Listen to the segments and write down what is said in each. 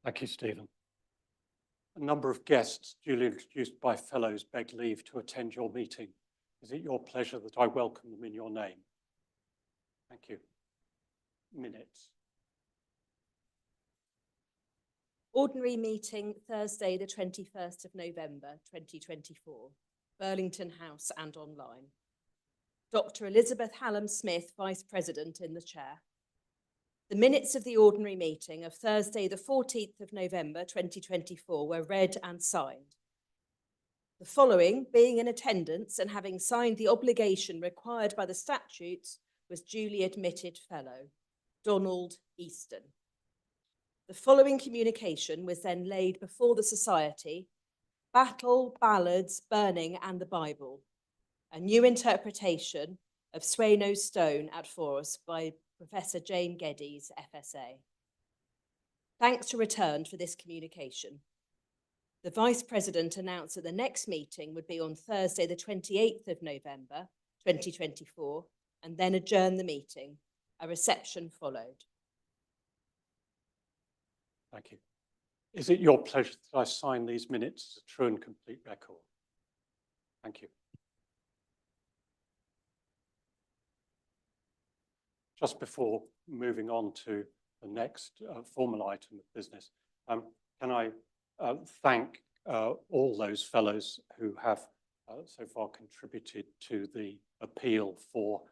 Thank you, Stephen. A number of guests duly introduced by fellows beg leave to attend your meeting. Is it your pleasure that I welcome them in your name? Thank you. Minutes. Ordinary meeting Thursday, the 21st of November, 2024, Burlington House and online. Dr. Elizabeth Hallam-Smith, Vice President, in the chair. The minutes of the ordinary meeting of Thursday, the 14th of November, 2024, were read and signed. The following, being in attendance and having signed the obligation required by the statutes, was duly admitted fellow, Donald Easton. The following communication was then laid before the Society: Battle, Ballads, Burning and the Bible, a new interpretation of Sweno's Stone at Force by Professor Jane Geddes, FSA. Thanks are returned for this communication. The Vice President announced that the next meeting would be on Thursday, the 28th of November, 2024, and then adjourn the meeting. A reception followed. Thank you. Is it your pleasure that I sign these minutes as a true and complete record? Thank you. Just before moving on to the next formal item of business, can I thank all those fellows who have so far contributed to the appeal for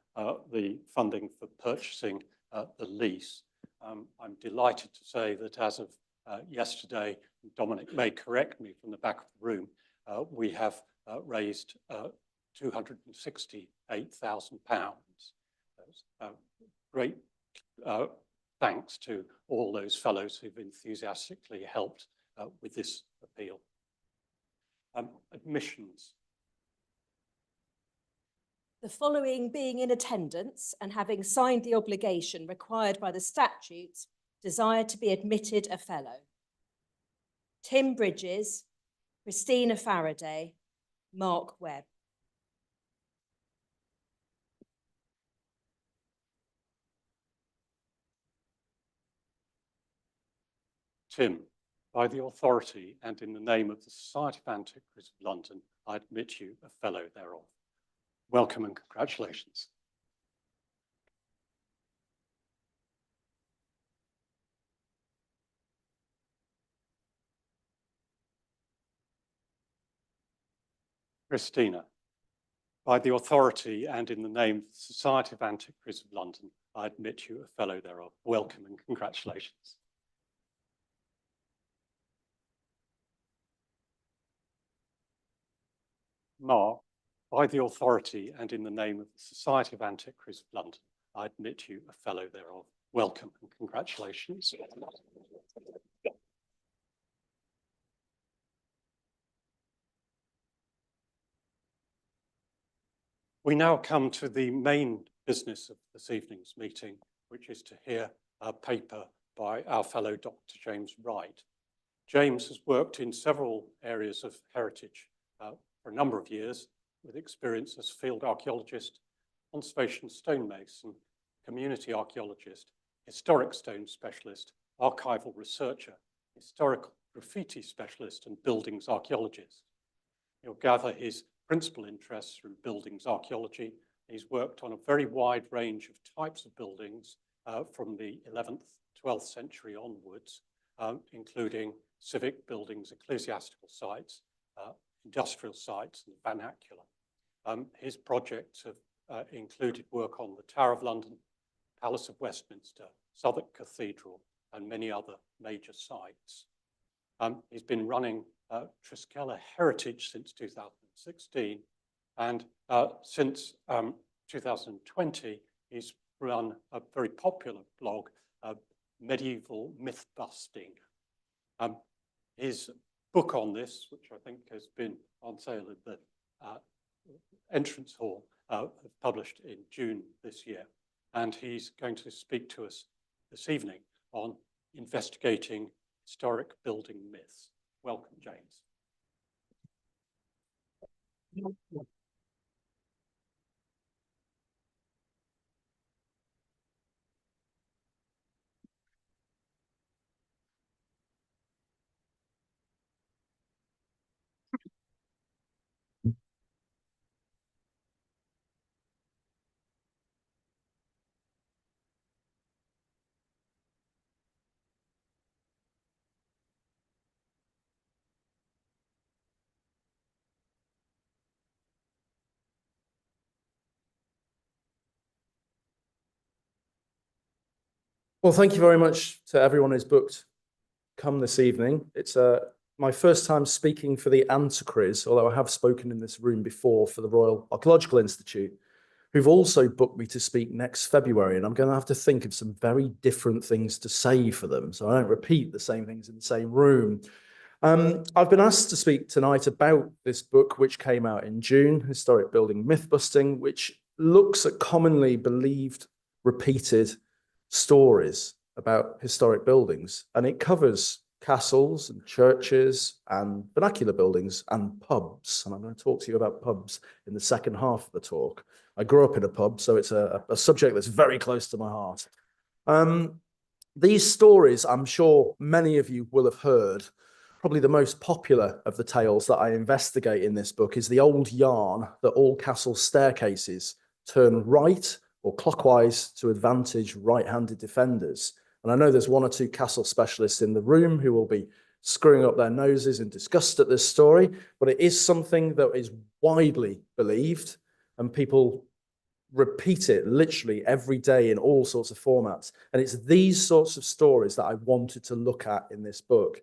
the funding for purchasing the lease. I'm delighted to say that as of yesterday, Dominic may correct me from the back of the room, we have raised £268,000. Great thanks to all those fellows who've enthusiastically helped with this appeal. Admissions. The following being in attendance and having signed the obligation required by the statutes desire to be admitted a fellow: Tim Bridges, Christina Faraday, Mark Webb. Tim, by the authority and in the name of the Society of Antiquaries of London, I admit you a fellow thereof. Welcome and congratulations. Christina, by the authority and in the name of the Society of Antiquaries of London, I admit you a fellow thereof. Welcome and congratulations. Mark, by the authority and in the name of the Society of Antiquaries of London, I admit you a fellow thereof. Welcome and congratulations. We now come to the main business of this evening's meeting, which is to hear a paper by our fellow Dr. James Wright. James has worked in several areas of heritage for a number of years, with experience as field archaeologist, conservation stonemason, community archaeologist, historic stone specialist, archival researcher, historical graffiti specialist, and buildings archaeologist. You'll gather his principal interests from buildings archaeology. He's worked on a very wide range of types of buildings from the 11th, 12th century onwards, including civic buildings, ecclesiastical sites, industrial sites, and vernacular. His projects have included work on the Tower of London, Palace of Westminster, Southwark Cathedral, and many other major sites. He's been running Triskela Heritage since 2016, and since 2020, he's run a very popular blog, Medieval Mythbusting. His book on this, which I think has been on sale at the entrance hall, published in June this year. And he's going to speak to us this evening on investigating historic building myths. Welcome, James. Well, thank you very much to everyone who's booked come this evening. It's my first time speaking for the Antiquaries, although I have spoken in this room before for the Royal Archaeological Institute, who've also booked me to speak next February, and I'm going to have to think of some very different things to say for them, so I don't repeat the same things in the same room. I've been asked to speak tonight about this book, which came out in June, Historic Building Mythbusting, which looks at commonly believed, repeated stories about historic buildings, and it covers castles and churches and vernacular buildings and pubs. And I'm going to talk to you about pubs in the second half of the talk. I grew up in a pub, so it's a subject that's very close to my heart. These stories, I'm sure many of you will have heard. Probably the most popular of the tales that I investigate in this book is the old yarn that all castle staircases turn right or clockwise to advantage right-handed defenders. And I know there's one or two castle specialists in the room who will be screwing up their noses in disgust at this story, but it is something that is widely believed, and people repeat it literally every day in all sorts of formats. And it's these sorts of stories that I wanted to look at in this book.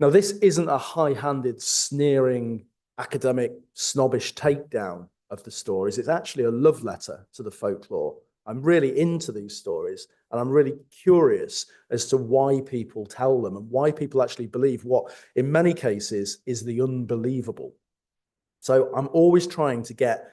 Now, this isn't a high-handed, sneering, academic, snobbish takedown of the stories. It's actually a love letter to the folklore. I'm really into these stories, and I'm really curious as to why people tell them and why people actually believe what, in many cases, is the unbelievable. So I'm always trying to get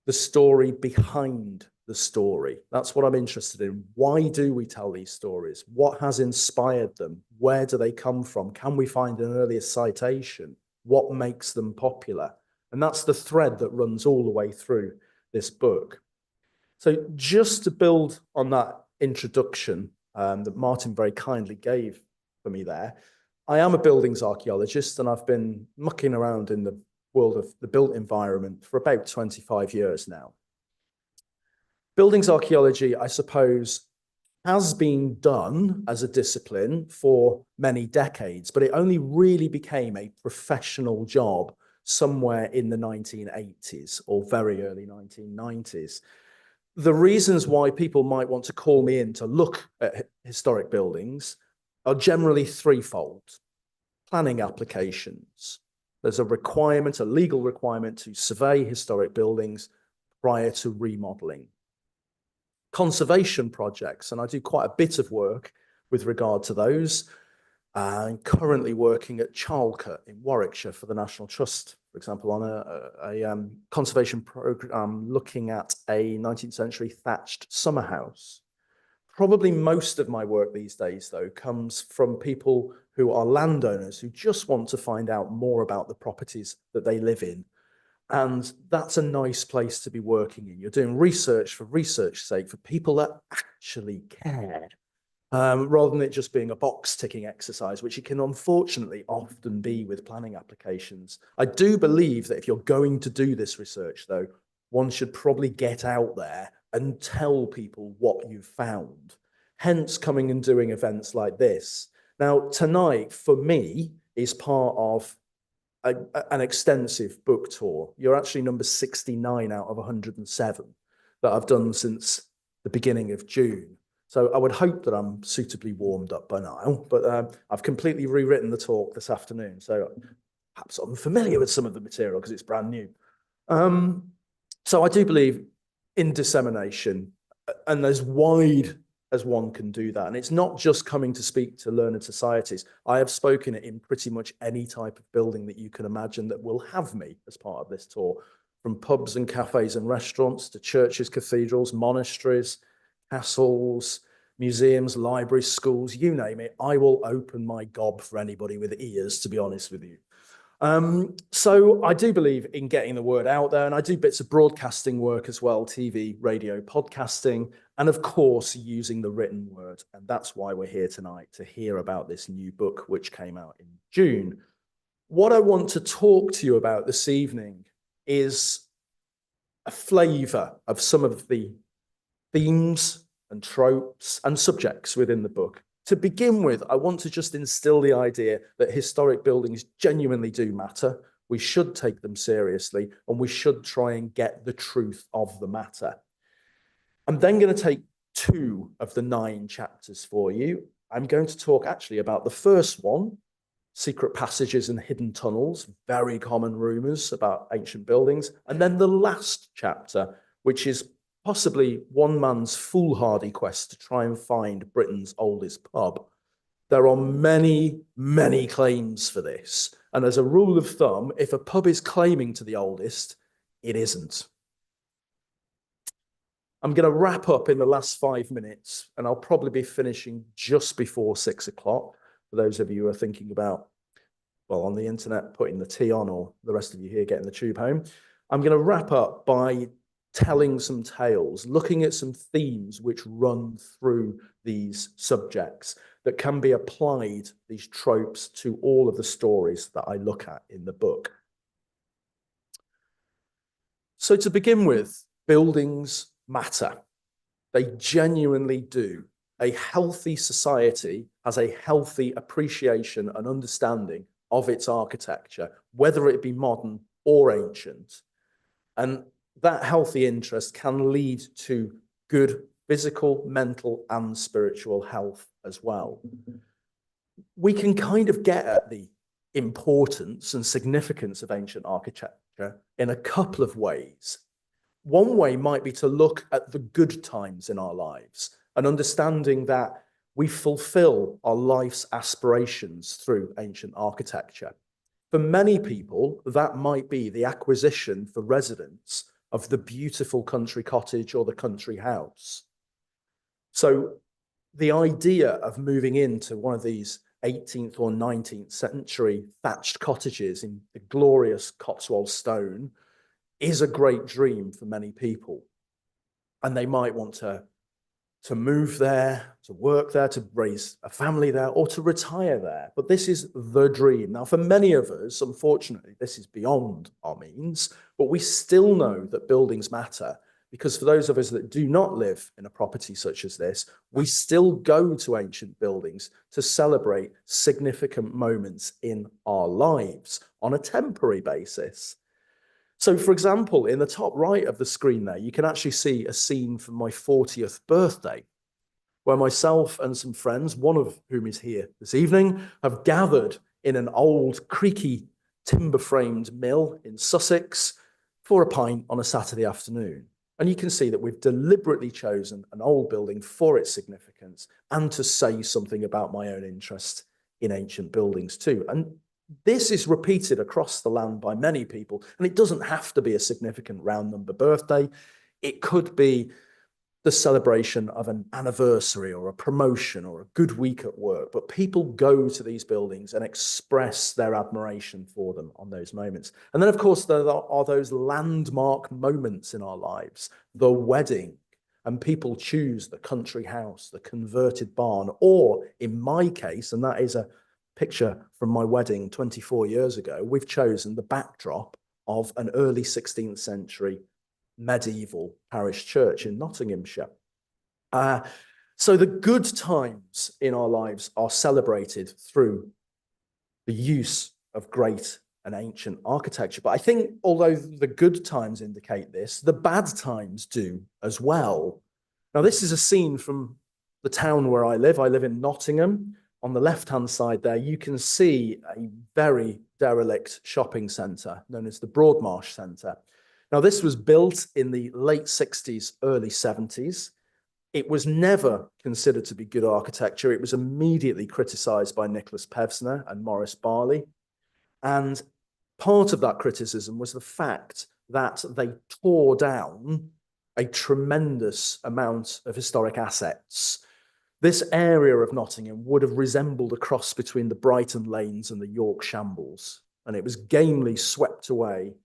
the story behind the story. That's what I'm interested in. Why do we tell these stories? What has inspired them? Where do they come from? Can we find an earlier citation? What makes them popular? And that's the thread that runs all the way through this book. So just to build on that introduction that Martin very kindly gave for me there, I am a buildings archaeologist, and I've been mucking around in the world of the built environment for about 25 years now. Buildings archaeology, I suppose, has been done as a discipline for many decades, but it only really became a professional job somewhere in the 1980s or very early 1990s. The reasons why people might want to call me in to look at historic buildings are generally threefold. Planning applications. There's a requirement, a legal requirement, to survey historic buildings prior to remodeling. Conservation projects, and I do quite a bit of work with regard to those. I'm currently working at Charlcote in Warwickshire for the National Trust, for example, on a conservation program looking at a 19th century thatched summer house. Probably most of my work these days, though, comes from people who are landowners who just want to find out more about the properties that they live in. And that's a nice place to be working in. You're doing research for research's sake, for people that actually care, rather than it just being a box-ticking exercise, which it can unfortunately often be with planning applications. I do believe that if you're going to do this research, though, one should probably get out there and tell people what you've found, hence coming and doing events like this. Now, tonight, for me, is part of an extensive book tour. You're actually number 69 out of 107 that I've done since the beginning of June. So I would hope that I'm suitably warmed up by now, but I've completely rewritten the talk this afternoon. So perhaps I'm familiar with some of the material because it's brand new. So I do believe in dissemination, and as wide as one can do that. And it's not just coming to speak to learned societies. I have spoken in pretty much any type of building that you can imagine that will have me as part of this tour, from pubs and cafes and restaurants to churches, cathedrals, monasteries, castles, museums, libraries, schools, you name it. I will open my gob for anybody with ears, to be honest with you. So I do believe in getting the word out there, and I do bits of broadcasting work as well, TV, radio, podcasting, and of course, using the written word. And that's why we're here tonight, to hear about this new book, which came out in June. What I want to talk to you about this evening is a flavor of some of the themes and tropes and subjects within the book. To begin with, I want to just instill the idea that historic buildings genuinely do matter. We should take them seriously, and we should try and get the truth of the matter. I'm then going to take 2 of the 9 chapters for you. I'm going to talk actually about the first one, secret passages and hidden tunnels, very common rumors about ancient buildings. And then the last chapter, which is possibly one man's foolhardy quest to try and find Britain's oldest pub. There are many, many claims for this. And as a rule of thumb, if a pub is claiming to the oldest, it isn't. I'm going to wrap up in the last 5 minutes, and I'll probably be finishing just before 6 o'clock. For those of you who are thinking about, well, on the internet, putting the tea on, or the rest of you here getting the tube home, I'm going to wrap up by telling some tales, looking at some themes which run through these subjects that can be applied, these tropes, to all of the stories that I look at in the book. So to begin with, buildings matter. They genuinely do. A healthy society has a healthy appreciation and understanding of its architecture, whether it be modern or ancient. And that healthy interest can lead to good physical, mental, and spiritual health as well. We can kind of get at the importance and significance of ancient architecture in a couple of ways. One way might be to look at the good times in our lives and understanding that we fulfill our life's aspirations through ancient architecture. For many people, that might be the acquisition for residents of the beautiful country cottage or the country house. So the idea of moving into one of these 18th or 19th century thatched cottages in the glorious Cotswold stone is a great dream for many people. And they might want to move there, to work there, to raise a family there, or to retire there. But this is the dream. Now, for many of us, unfortunately, this is beyond our means, but we still know that buildings matter, because for those of us that do not live in a property such as this, we still go to ancient buildings to celebrate significant moments in our lives on a temporary basis. So, for example, in the top right of the screen there, you can actually see a scene from my 40th birthday, where myself and some friends, one of whom is here this evening, have gathered in an old, creaky, timber-framed mill in Sussex for a pint on a Saturday afternoon. And you can see that we've deliberately chosen an old building for its significance and to say something about my own interest in ancient buildings too. And this is repeated across the land by many people, and it doesn't have to be a significant round number birthday. It could be the celebration of an anniversary or a promotion or a good week at work, but people go to these buildings and express their admiration for them on those moments. And then, of course, there are those landmark moments in our lives, the wedding, and people choose the country house, the converted barn, or in my case, and that is a picture from my wedding 24 years ago, we've chosen the backdrop of an early 16th century medieval parish church in Nottinghamshire. So the good times in our lives are celebrated through the use of great and ancient architecture. But I think although the good times indicate this, the bad times do as well. Now, this is a scene from the town where I live. I live in Nottingham. On the left-hand side there, you can see a very derelict shopping centre known as the Broadmarsh Centre. Now, this was built in the late 60s, early 70s. It was never considered to be good architecture. It was immediately criticised by Nicholas Pevsner and Maurice Barley. And part of that criticism was the fact that they tore down a tremendous amount of historic assets. This area of Nottingham would have resembled a cross between the Brighton Lanes and the York Shambles, and it was gamely swept away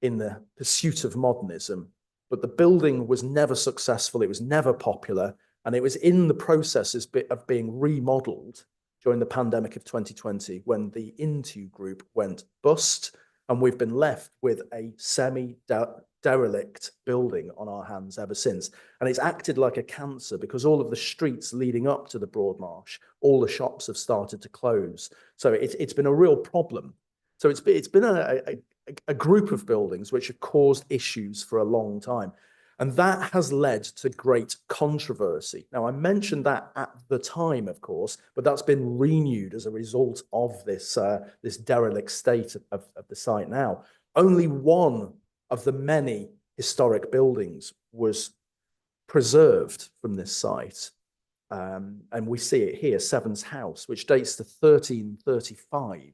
in the pursuit of modernism. But the building was never successful, it was never popular, and it was in the process of being remodelled during the pandemic of 2020 when the Intu Group went bust, and we've been left with a semi-derelict building on our hands ever since. And it's acted like a cancer because all of the streets leading up to the Broadmarsh, all the shops have started to close. So it's been a real problem. So it's been a group of buildings which have caused issues for a long time. And that has led to great controversy. Now, I mentioned that at the time, of course, but that's been renewed as a result of this, this derelict state of the site now. Only one of the many historic buildings was preserved from this site. And we see it here, Seven's House, which dates to 1335.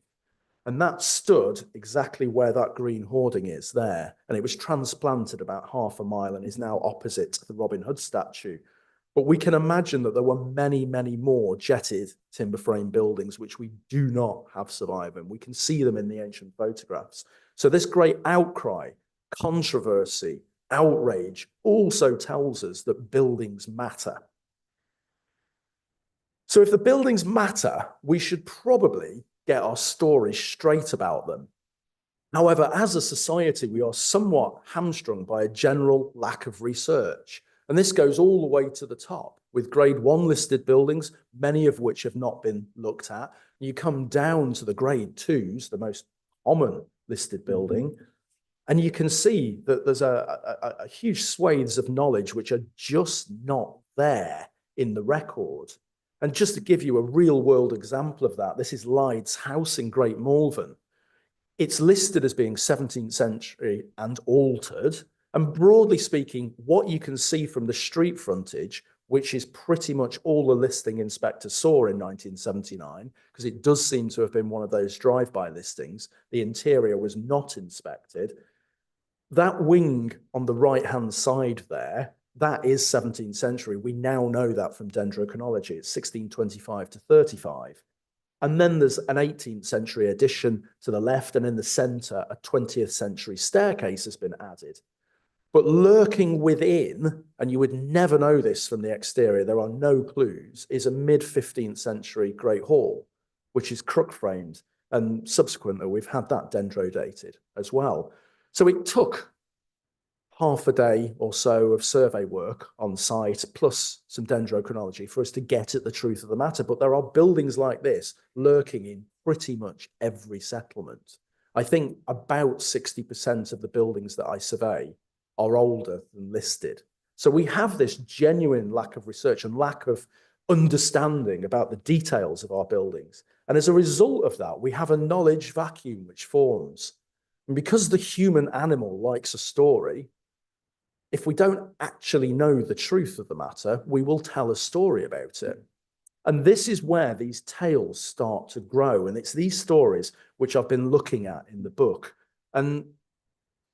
And that stood exactly where that green hoarding is there. And it was transplanted about half a mile and is now opposite the Robin Hood statue. But we can imagine that there were many, many more jetted timber frame buildings which we do not have surviving. We can see them in the ancient photographs. So this great outcry, controversy, outrage also tells us that buildings matter. So if the buildings matter, we should probably get our stories straight about them. However, as a society, we are somewhat hamstrung by a general lack of research. And this goes all the way to the top with grade 1 listed buildings, many of which have not been looked at. You come down to the grade 2s, the most common listed building, and you can see that there's a huge swathes of knowledge which are just not there in the record. And just to give you a real world example of that, this is Lyde's house in Great Malvern. It's listed as being 17th century and altered. And broadly speaking, what you can see from the street frontage, which is pretty much all the listing inspector saw in 1979, because it does seem to have been one of those drive-by listings. The interior was not inspected. That wing on the right-hand side there, that is 17th century. We now know that from dendrochronology. It's 1625 to 35. And then there's an 18th century addition to the left, and in the center, a 20th century staircase has been added. But lurking within, and you would never know this from the exterior, there are no clues, is a mid-15th century Great Hall, which is crook-framed. And subsequently, we've had that dendro-dated as well. So it took half a day or so of survey work on site, plus some dendrochronology for us to get at the truth of the matter. But there are buildings like this lurking in pretty much every settlement. I think about 60% of the buildings that I survey are older than listed. So we have this genuine lack of research and lack of understanding about the details of our buildings. And as a result of that, we have a knowledge vacuum which forms. And because the human animal likes a story, if we don't actually know the truth of the matter, we will tell a story about it. And this is where these tales start to grow. And it's these stories which I've been looking at in the book. And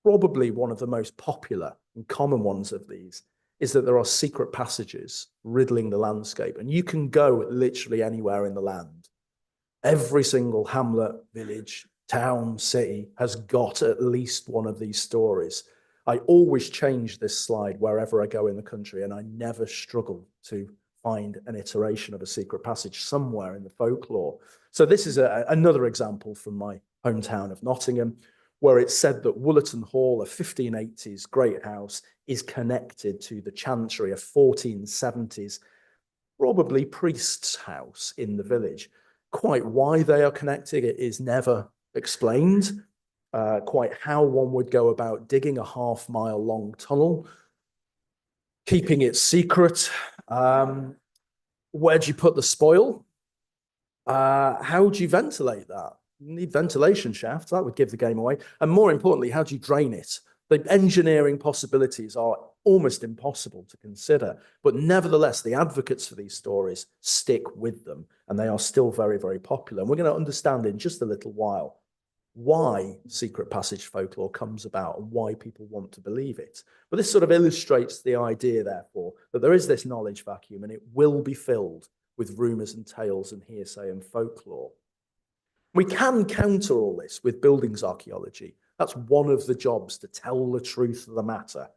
probably one of the most popular and common ones of these is that there are secret passages riddling the landscape. And you can go literally anywhere in the land. Every single hamlet, village, town, city has got at least one of these stories. I always change this slide wherever I go in the country, and I never struggle to find an iteration of a secret passage somewhere in the folklore. So this is another example from my hometown of Nottingham, where it's said that Woollerton Hall, a 1580s great house, is connected to the chantry, a 1470s, probably priest's house in the village. Quite why they are connected, it is never explained. Quite how one would go about digging a half-mile long tunnel, keeping it secret. Where do you put the spoil? How do you ventilate that? You need ventilation shafts, that would give the game away. And more importantly, how do you drain it? The engineering possibilities are almost impossible to consider, but nevertheless, the advocates for these stories stick with them, and they are still very, very popular. And we're going to understand in just a little while why secret passage folklore comes about and why people want to believe it. But this sort of illustrates the idea, therefore, that there is this knowledge vacuum and it will be filled with rumours and tales and hearsay and folklore. We can counter all this with buildings archaeology. That's one of the jobs, to tell the truth of the matter.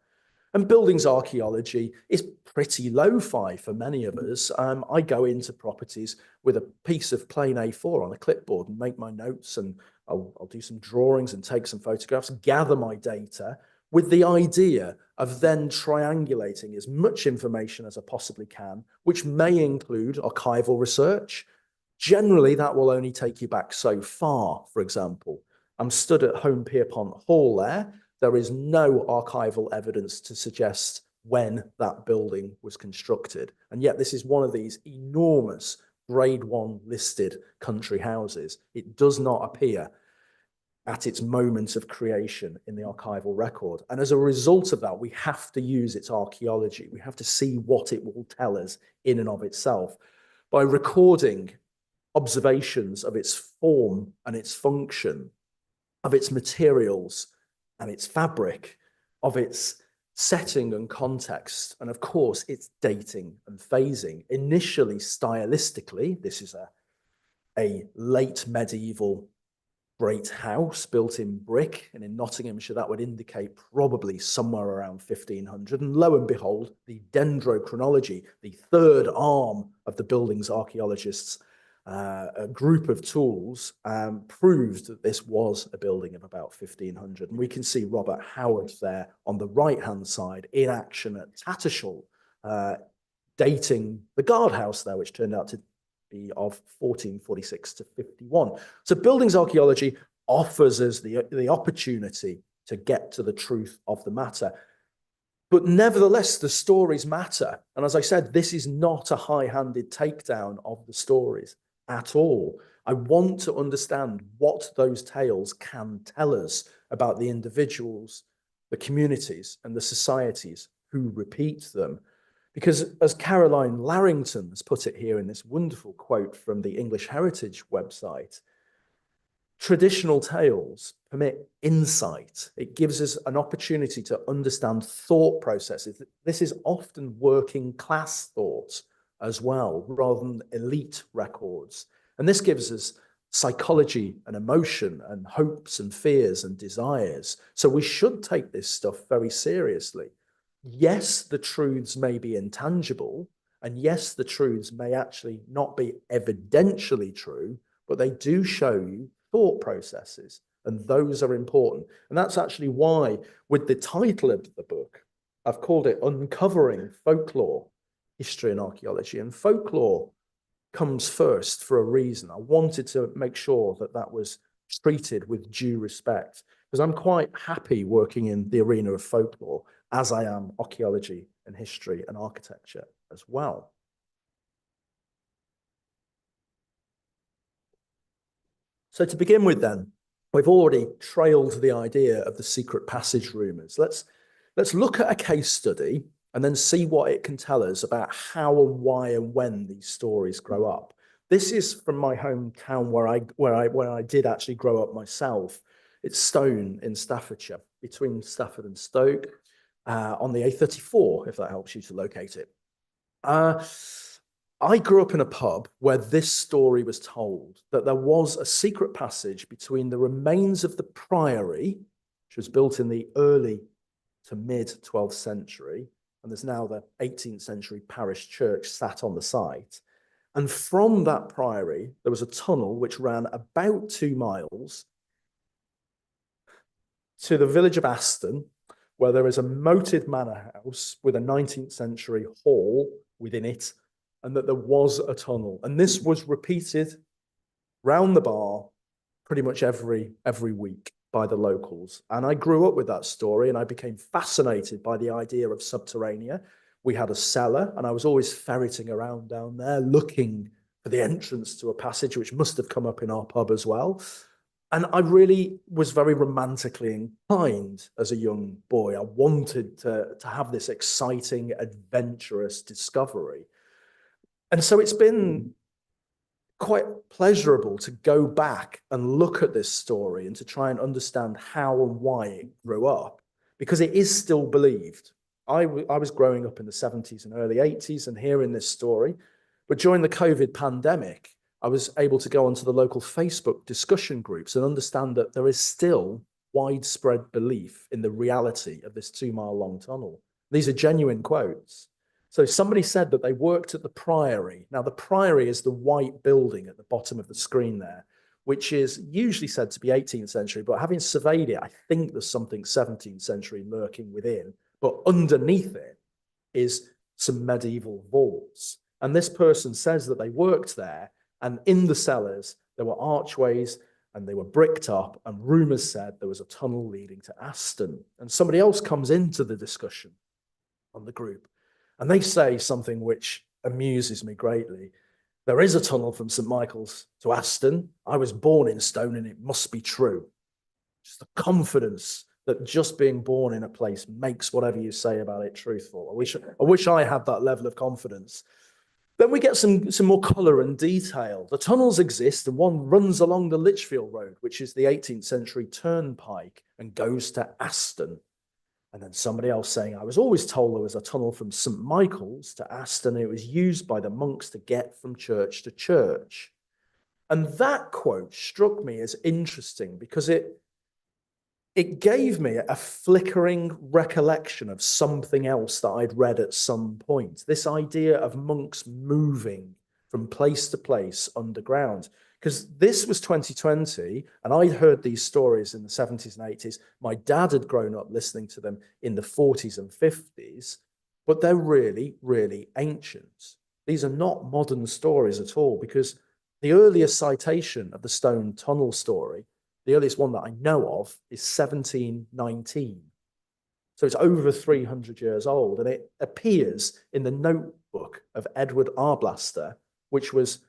And buildings archaeology is pretty lo-fi for many of us. I go into properties with a piece of plain A4 on a clipboard and make my notes, and I'll do some drawings and take some photographs, gather my data with the idea of then triangulating as much information as I possibly can, which may include archival research. Generally, that will only take you back so far. For example, I'm stood at Home Pierpont Hall there. There is no archival evidence to suggest when that building was constructed. And yet this is one of these enormous Grade 1 listed country houses. It does not appear at its moment of creation in the archival record. And as a result of that, we have to use its archaeology. We have to see what it will tell us in and of itself by recording observations of its form and its function, of its materials and its fabric, of its setting and context, and of course, its dating and phasing. Initially, stylistically, this is a late medieval great house built in brick, and in Nottinghamshire, that would indicate probably somewhere around 1500. And lo and behold, the dendrochronology, the third arm of the building's archaeologists' a group of tools, proved that this was a building of about 1500. And we can see Robert Howard there on the right-hand side in action at Tattershall, dating the guardhouse there, which turned out to be of 1446 to 51. So buildings archaeology offers us the opportunity to get to the truth of the matter. But nevertheless, the stories matter. And as I said, this is not a high-handed takedown of the stories at all. I want to understand what those tales can tell us about the individuals, the communities, and the societies who repeat them. Because as Caroline Larrington has put it here in this wonderful quote from the English Heritage website, traditional tales permit insight. It gives us an opportunity to understand thought processes. This is often working class thought as well, rather than elite records. And this gives us psychology and emotion and hopes and fears and desires. So we should take this stuff very seriously. Yes, the truths may be intangible, and yes, the truths may actually not be evidentially true, but they do show you thought processes, and those are important. And that's actually why, with the title of the book, I've called it Uncovering Folklore, History and Archaeology. And folklore comes first for a reason. I wanted to make sure that that was treated with due respect, because I'm quite happy working in the arena of folklore, as I am archaeology and history and architecture as well. So to begin with then, we've already trailed the idea of the secret passage rumours. Let's look at a case study and then see what it can tell us about how and why and when these stories grow up. This is from my hometown where I did actually grow up myself. It's Stone in Staffordshire, between Stafford and Stoke, on the A34, if that helps you to locate it. I grew up in a pub where this story was told, that there was a secret passage between the remains of the priory, which was built in the early to mid 12th century, and there's now the 18th century parish church sat on the site. And from that priory, there was a tunnel which ran about 2 miles to the village of Aston, where there is a moated manor house with a 19th century hall within it, and that there was a tunnel. And this was repeated round the bar pretty much every week by the locals. And I grew up with that story, and I became fascinated by the idea of subterranea. We had a cellar, and I was always ferreting around down there looking for the entrance to a passage, which must have come up in our pub as well. And I really was very romantically inclined as a young boy. I wanted to have this exciting, adventurous discovery. And so it's been quite pleasurable to go back and look at this story and to try and understand how and why it grew up, because it is still believed. I was growing up in the 70s and early 80s and hearing this story, but during the COVID pandemic, I was able to go onto the local Facebook discussion groups and understand that there is still widespread belief in the reality of this 2-mile-long tunnel. These are genuine quotes. So somebody said that they worked at the Priory. Now, the Priory is the white building at the bottom of the screen there, which is usually said to be 18th century, but having surveyed it, I think there's something 17th century lurking within. But underneath it is some medieval vaults. And this person says that they worked there, and in the cellars, there were archways, and they were bricked up, and rumours said there was a tunnel leading to Aston. And somebody else comes into the discussion on the group. And they say something which amuses me greatly. There is a tunnel from St. Michael's to Aston. I was born in Stone and it must be true. Just the confidence that just being born in a place makes whatever you say about it truthful. I wish I had that level of confidence. Then we get some more colour and detail. The tunnels exist, and one runs along the Lichfield Road, which is the 18th century turnpike, and goes to Aston. And then somebody else saying, I was always told there was a tunnel from St. Michael's to Aston. It was used by the monks to get from church to church. And that quote struck me as interesting because it gave me a flickering recollection of something else that I'd read at some point. This idea of monks moving from place to place underground. Because this was 2020, and I'd heard these stories in the 70s and 80s. My dad had grown up listening to them in the 40s and 50s, but they're really, really ancient. These are not modern stories at all, because the earliest citation of the stone tunnel story, the earliest one that I know of, is 1719. So it's over 300 years old, and it appears in the notebook of Edward Arblaster, which was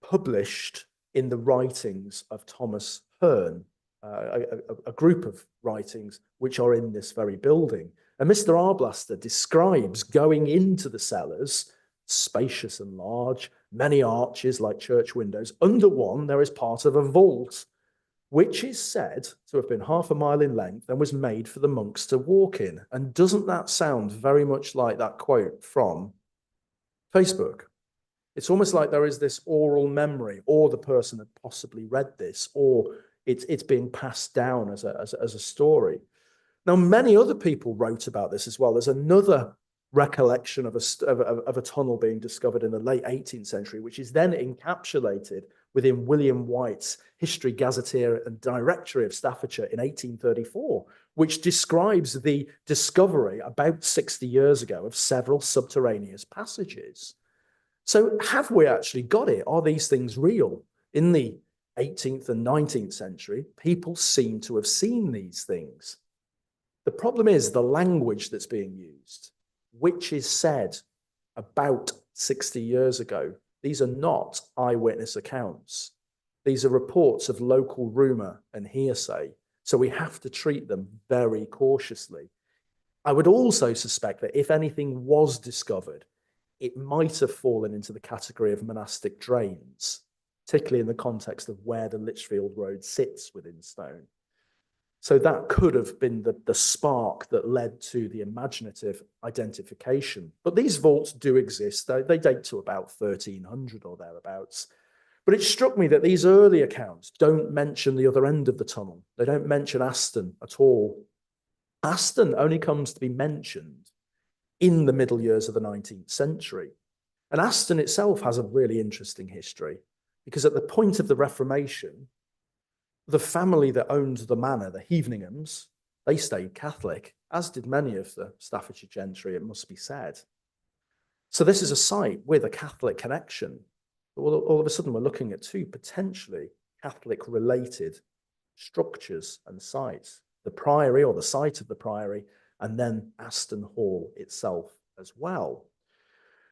published in the writings of Thomas Hearne, a group of writings which are in this very building. And Mr. Arblaster describes going into the cellars, spacious and large, many arches like church windows. Under one, there is part of a vault, which is said to have been 1/2 mile in length and was made for the monks to walk in. And doesn't that sound very much like that quote from Facebook? It's almost like there is this oral memory, or the person had possibly read this, or it's being passed down as a story. Now, many other people wrote about this as well. There's another recollection of a tunnel being discovered in the late 18th century, which is then encapsulated within William White's History Gazetteer and Directory of Staffordshire in 1834, which describes the discovery about 60 years ago of several subterraneous passages. So have we actually got it? Are these things real? In the 18th and 19th century, people seem to have seen these things. The problem is the language that's being used, which is said about 60 years ago. These are not eyewitness accounts. These are reports of local rumour and hearsay. So we have to treat them very cautiously. I would also suspect that if anything was discovered, it might have fallen into the category of monastic drains, particularly in the context of where the Lichfield Road sits within Stone. So that could have been the spark that led to the imaginative identification. But these vaults do exist. They date to about 1300 or thereabouts. But it struck me that these early accounts don't mention the other end of the tunnel. They don't mention Aston at all. Aston only comes to be mentioned in the middle years of the 19th century. And Aston itself has a really interesting history, because at the point of the Reformation, the family that owned the manor, the Heaveninghams, they stayed Catholic, as did many of the Staffordshire gentry, it must be said. So this is a site with a Catholic connection. But all of a sudden, we're looking at two potentially Catholic-related structures and sites, the priory or the site of the priory, and then Aston Hall itself as well.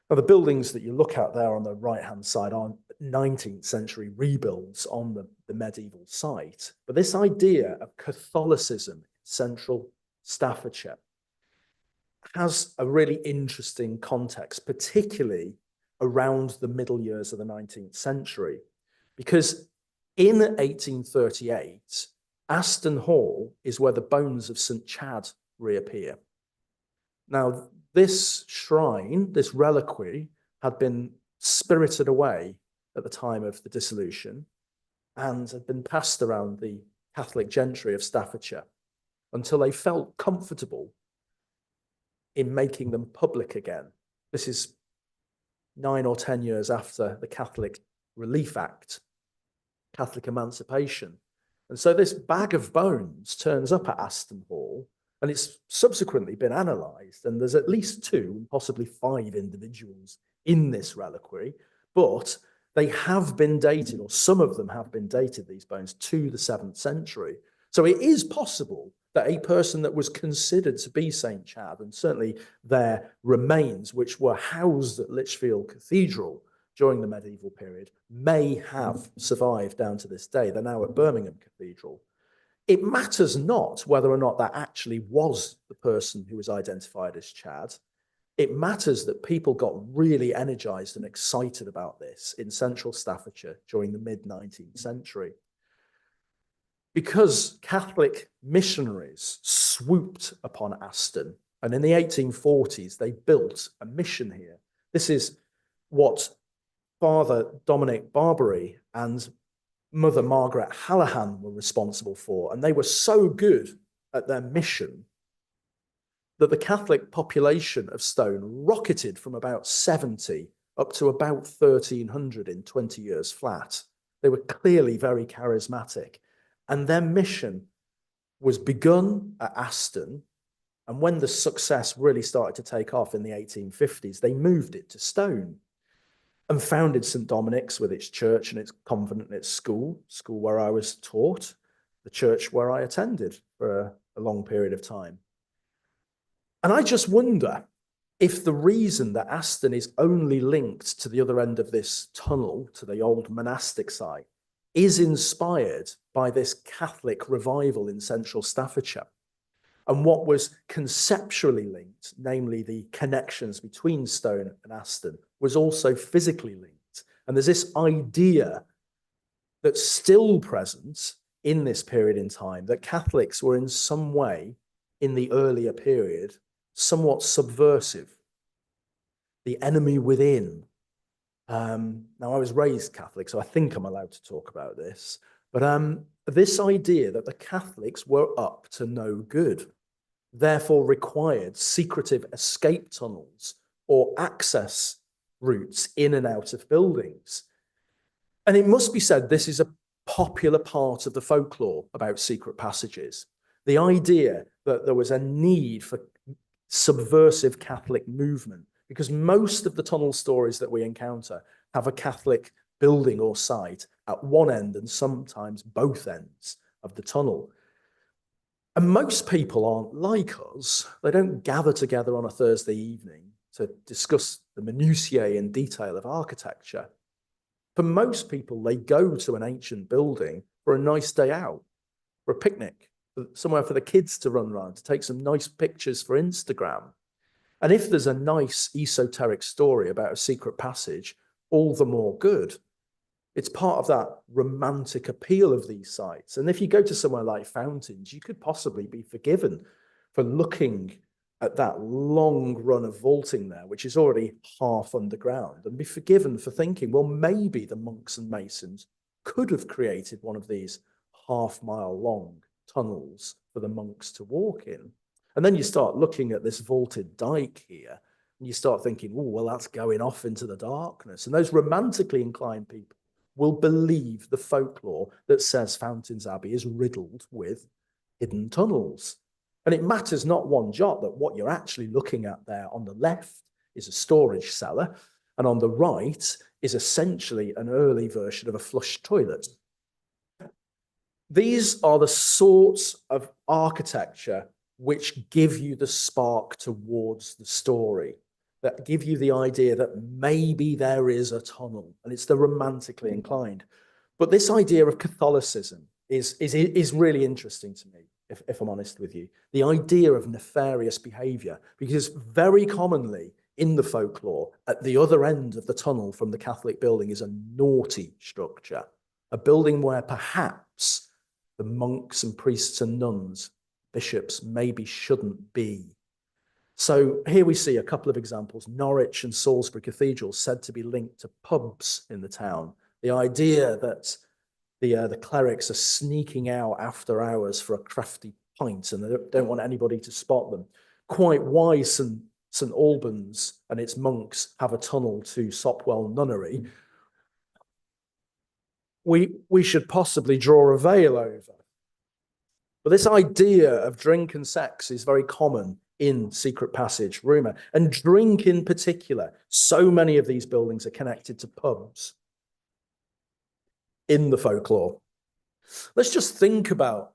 Now, the buildings that you look at there on the right-hand side are 19th century rebuilds on the medieval site. But this idea of Catholicism in central Staffordshire has a really interesting context, particularly around the middle years of the 19th century. Because in 1838, Aston Hall is where the bones of St. Chad reappear. Now, this shrine, this reliquary, had been spirited away at the time of the dissolution and had been passed around the Catholic gentry of Staffordshire until they felt comfortable in making them public again. This is 9 or 10 years after the Catholic Relief Act, Catholic emancipation. And so this bag of bones turns up at Aston Hall, and it's subsequently been analysed, and there's at least 2, possibly 5 individuals in this reliquary, but they have been dated, or some of them have been dated, these bones, to the 7th century. So it is possible that a person that was considered to be St. Chad, and certainly their remains, which were housed at Lichfield Cathedral during the medieval period, may have survived down to this day. They're now at Birmingham Cathedral. It matters not whether or not that actually was the person who was identified as Chad. It matters that people got really energized and excited about this in central Staffordshire during the mid-19th century. Because Catholic missionaries swooped upon Aston, and in the 1840s, they built a mission here. This is what Father Dominic Barbary and Mother Margaret Hallahan were responsible for, and they were so good at their mission that the Catholic population of Stone rocketed from about 70 up to about 1,300 in 20 years flat. They were clearly very charismatic, and their mission was begun at Aston, and when the success really started to take off in the 1850s, they moved it to Stone and founded St. Dominic's with its church and its convent and its school where I was taught, the church where I attended for a long period of time. And I just wonder if the reason that Aston is only linked to the other end of this tunnel, to the old monastic site, is inspired by this Catholic revival in central Staffordshire. And what was conceptually linked, namely the connections between Stone and Aston, was also physically linked. And there's this idea that's still present in this period in time that Catholics were in some way, in the earlier period, somewhat subversive, the enemy within. Now, I was raised Catholic, so I think I'm allowed to talk about this. But this idea that the Catholics were up to no good, therefore required secretive escape tunnels or access routes in and out of buildings. And it must be said, this is a popular part of the folklore about secret passages. The idea that there was a need for subversive Catholic movement, because most of the tunnel stories that we encounter have a Catholic building or site at one end and sometimes both ends of the tunnel. And most people aren't like us. They don't gather together on a Thursday evening to discuss the minutiae and detail of architecture. For most people, they go to an ancient building for a nice day out, for a picnic, somewhere for the kids to run around, to take some nice pictures for Instagram. And if there's a nice esoteric story about a secret passage, all the more good. It's part of that romantic appeal of these sites. And if you go to somewhere like Fountains, you could possibly be forgiven for looking at that long run of vaulting there, which is already half underground, and be forgiven for thinking, well, maybe the monks and masons could have created one of these half-mile long tunnels for the monks to walk in. And then you start looking at this vaulted dike here, and you start thinking, oh, well, that's going off into the darkness. And those romantically inclined people will believe the folklore that says Fountains Abbey is riddled with hidden tunnels. And it matters not one jot that what you're actually looking at there on the left is a storage cellar, and on the right is essentially an early version of a flush toilet. These are the sorts of architecture which give you the spark towards the story, that give you the idea that maybe there is a tunnel, and it's the romantically inclined. But this idea of Catholicism is really interesting to me, if I'm honest with you. The idea of nefarious behavior, because very commonly in the folklore, at the other end of the tunnel from the Catholic building is a naughty structure, a building where perhaps the monks and priests and nuns, bishops, maybe shouldn't be. So here we see a couple of examples. Norwich and Salisbury cathedrals said to be linked to pubs in the town. The idea that the clerics are sneaking out after hours for a crafty pint and they don't want anybody to spot them. Quite why St. Albans and its monks have a tunnel to Sopwell Nunnery, we should possibly draw a veil over. But this idea of drink and sex is very common in secret passage rumour, and drink in particular. So many of these buildings are connected to pubs in the folklore. Let's just think about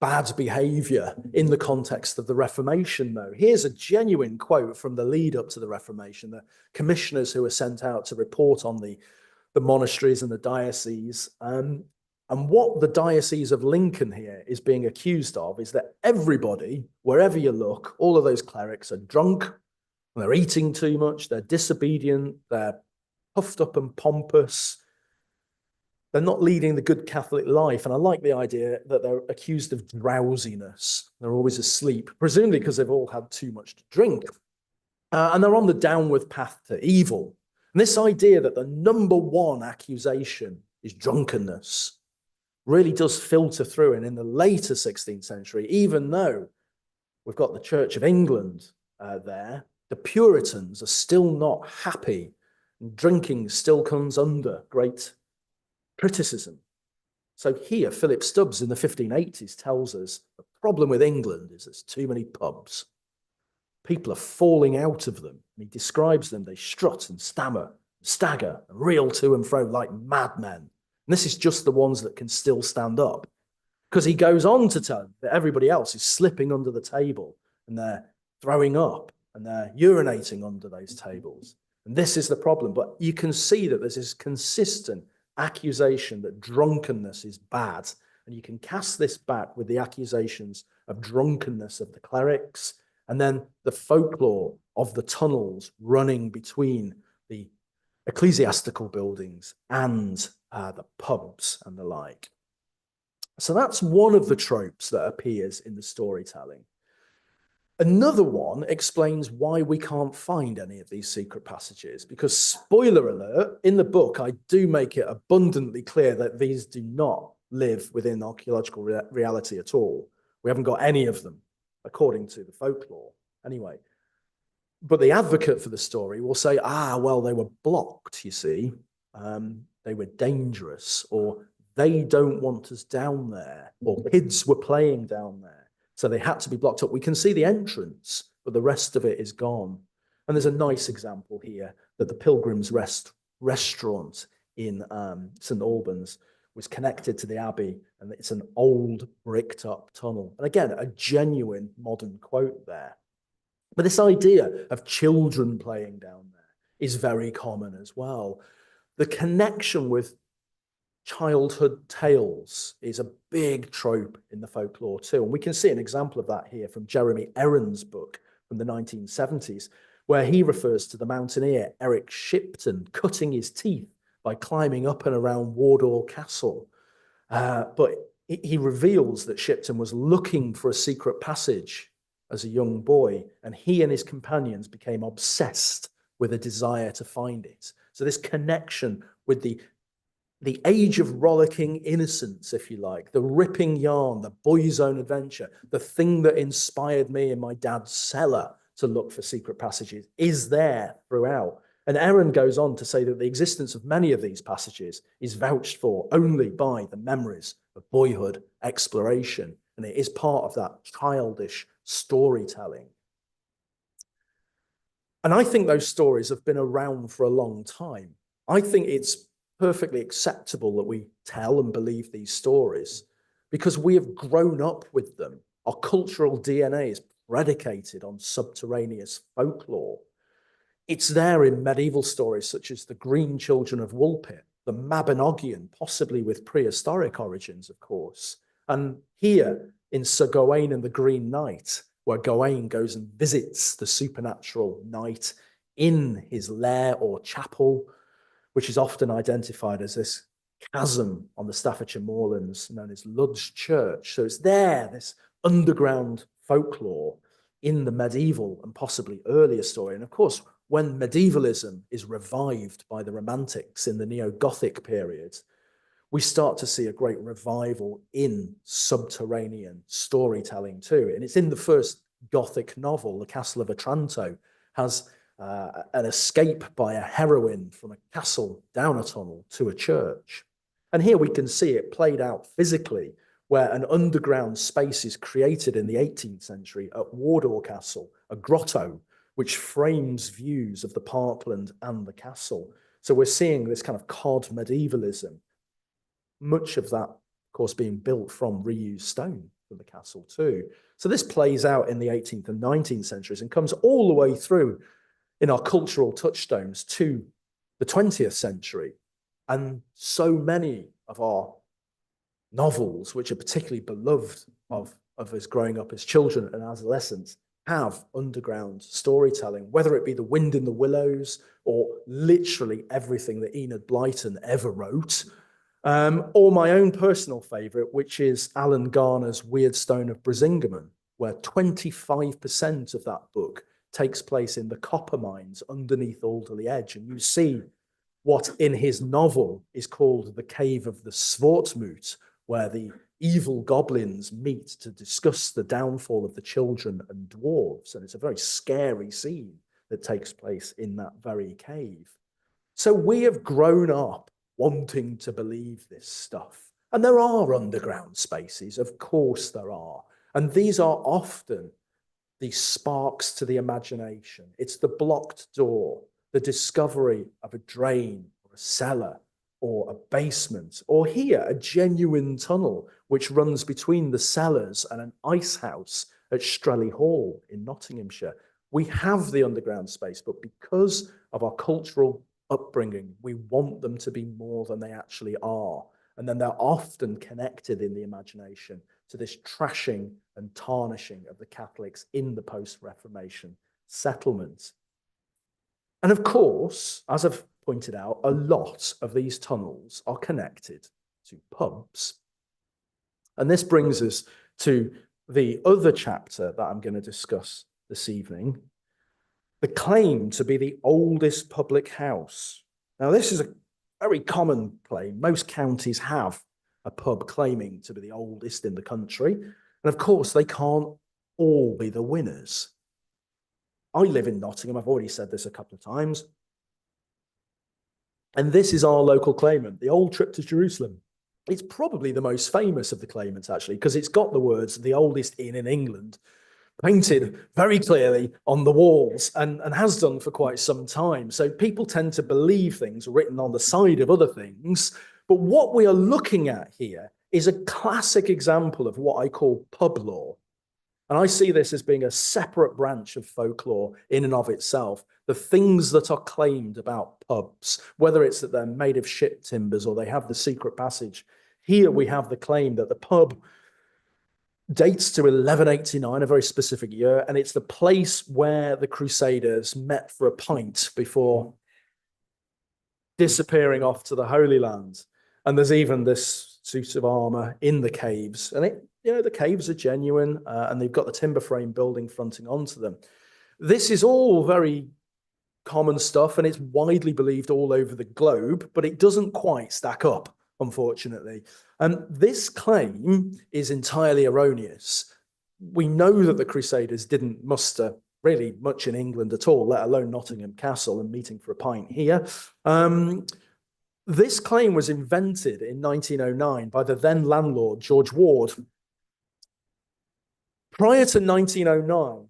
bad behavior in the context of the Reformation, though. Here's a genuine quote from the lead up to the Reformation, the commissioners who were sent out to report on the monasteries and the dioceses. And what the Diocese of Lincoln here is being accused of is that everybody, wherever you look, all of those clerics are drunk, they're eating too much, they're disobedient, they're puffed up and pompous, they're not leading the good Catholic life. And I like the idea that they're accused of drowsiness. They're always asleep, presumably because they've all had too much to drink. And they're on the downward path to evil. And this idea that the number one accusation is drunkenness really does filter through. And in the later 16th century, even though we've got the Church of England there, the Puritans are still not happy. And drinking still comes under great criticism. So here, Philip Stubbs in the 1580s tells us the problem with England is there's too many pubs. People are falling out of them. And he describes them, they strut and stammer, stagger, and reel to and fro like madmen. And this is just the ones that can still stand up. Because he goes on to tell them that everybody else is slipping under the table and they're throwing up and they're urinating under those tables. And this is the problem. But you can see that there's this consistent accusation that drunkenness is bad. And you can cast this back with the accusations of drunkenness of the clerics, and then the folklore of the tunnels running between the ecclesiastical buildings and the pubs and the like. So that's one of the tropes that appears in the storytelling. Another one explains why we can't find any of these secret passages, because, spoiler alert, in the book, I do make it abundantly clear that these do not live within archaeological reality at all. We haven't got any of them, according to the folklore, anyway. But the advocate for the story will say, well, they were blocked, you see. They were dangerous, or they don't want us down there, or kids were playing down there. So they had to be blocked up. We can see the entrance, but the rest of it is gone. And there's a nice example here that the Pilgrim's Restaurant in St. Albans was connected to the Abbey, and it's an old bricked up tunnel. And again, a genuine modern quote there. But this idea of children playing down there is very common as well. The connection with childhood tales is a big trope in the folklore too. And we can see an example of that here from Jeremy Erin's book from the 1970s, where he refers to the mountaineer Eric Shipton cutting his teeth by climbing up and around Wardour Castle. But he reveals that Shipton was looking for a secret passage as a young boy, and he and his companions became obsessed with a desire to find it. So this connection with the age of rollicking innocence, if you like, the ripping yarn, the boy's own adventure, the thing that inspired me in my dad's cellar to look for secret passages is there throughout. And Erin goes on to say that the existence of many of these passages is vouched for only by the memories of boyhood exploration. And it is part of that childish storytelling. And I think those stories have been around for a long time. I think it's perfectly acceptable that we tell and believe these stories because we have grown up with them. Our cultural DNA is predicated on subterraneous folklore. It's there in medieval stories such as the Green Children of Woolpit, the Mabinogion, possibly with prehistoric origins, of course. And here in Sir Gawain and the Green Knight, where Gawain goes and visits the supernatural knight in his lair or chapel, which is often identified as this chasm on the Staffordshire moorlands known as Ludge Church. So it's there, this underground folklore in the medieval and possibly earlier story. And of course, when medievalism is revived by the Romantics in the Neo-Gothic period, we start to see a great revival in subterranean storytelling too. And it's in the first Gothic novel, The Castle of Otranto, has an escape by a heroine from a castle down a tunnel to a church. And here we can see it played out physically, where an underground space is created in the 18th century at Wardour Castle, a grotto, which frames views of the parkland and the castle. So we're seeing this kind of cod medievalism, much of that, of course, being built from reused stone from the castle too. So this plays out in the 18th and 19th centuries and comes all the way through in our cultural touchstones to the 20th century. And so many of our novels, which are particularly beloved of us growing up as children and adolescents, have underground storytelling, whether it be The Wind in the Willows or literally everything that Enid Blyton ever wrote, or my own personal favourite, which is Alan Garner's Weird Stone of Brisingamen, where 25% of that book takes place in the copper mines underneath Alderley Edge. And you see what in his novel is called the Cave of the Swartmoot, where the evil goblins meet to discuss the downfall of the children and dwarves. And it's a very scary scene that takes place in that very cave. So we have grown up wanting to believe this stuff. And there are underground spaces, of course there are. And these are often the sparks to the imagination. It's the blocked door, the discovery of a drain or a cellar or a basement, or here, a genuine tunnel which runs between the cellars and an ice house at Strelly Hall in Nottinghamshire. We have the underground space, but because of our cultural upbringing, we want them to be more than they actually are. And then they're often connected in the imagination to this trashing and tarnishing of the Catholics in the post-Reformation settlement. And of course, as I've pointed out, a lot of these tunnels are connected to pubs. And this brings us to the other chapter that I'm going to discuss this evening, the claim to be the oldest public house. Now, this is a very common claim. Most counties have a pub claiming to be the oldest in the country. And of course, they can't all be the winners. I live in Nottingham. I've already said this a couple of times. And this is our local claimant, the Old Trip to Jerusalem. It's probably the most famous of the claimants, actually, because it's got the words, the oldest inn in England, painted very clearly on the walls and has done for quite some time. So people tend to believe things written on the side of other things. But what we are looking at here is a classic example of what I call pub law. And I see this as being a separate branch of folklore in and of itself. The things that are claimed about pubs, whether it's that they're made of ship timbers or they have the secret passage. Here we have the claim that the pub dates to 1189, a very specific year, and it's the place where the crusaders met for a pint before disappearing off to the Holy Land. And there's even this suit of armor in the caves. And the caves are genuine, and they've got the timber frame building fronting onto them. This is all very common stuff, and it's widely believed all over the globe, but it doesn't quite stack up, unfortunately. This claim is entirely erroneous. We know that the Crusaders didn't muster really much in England at all, let alone Nottingham Castle and meeting for a pint here. This claim was invented in 1909 by the then landlord, George Ward. Prior to 1909,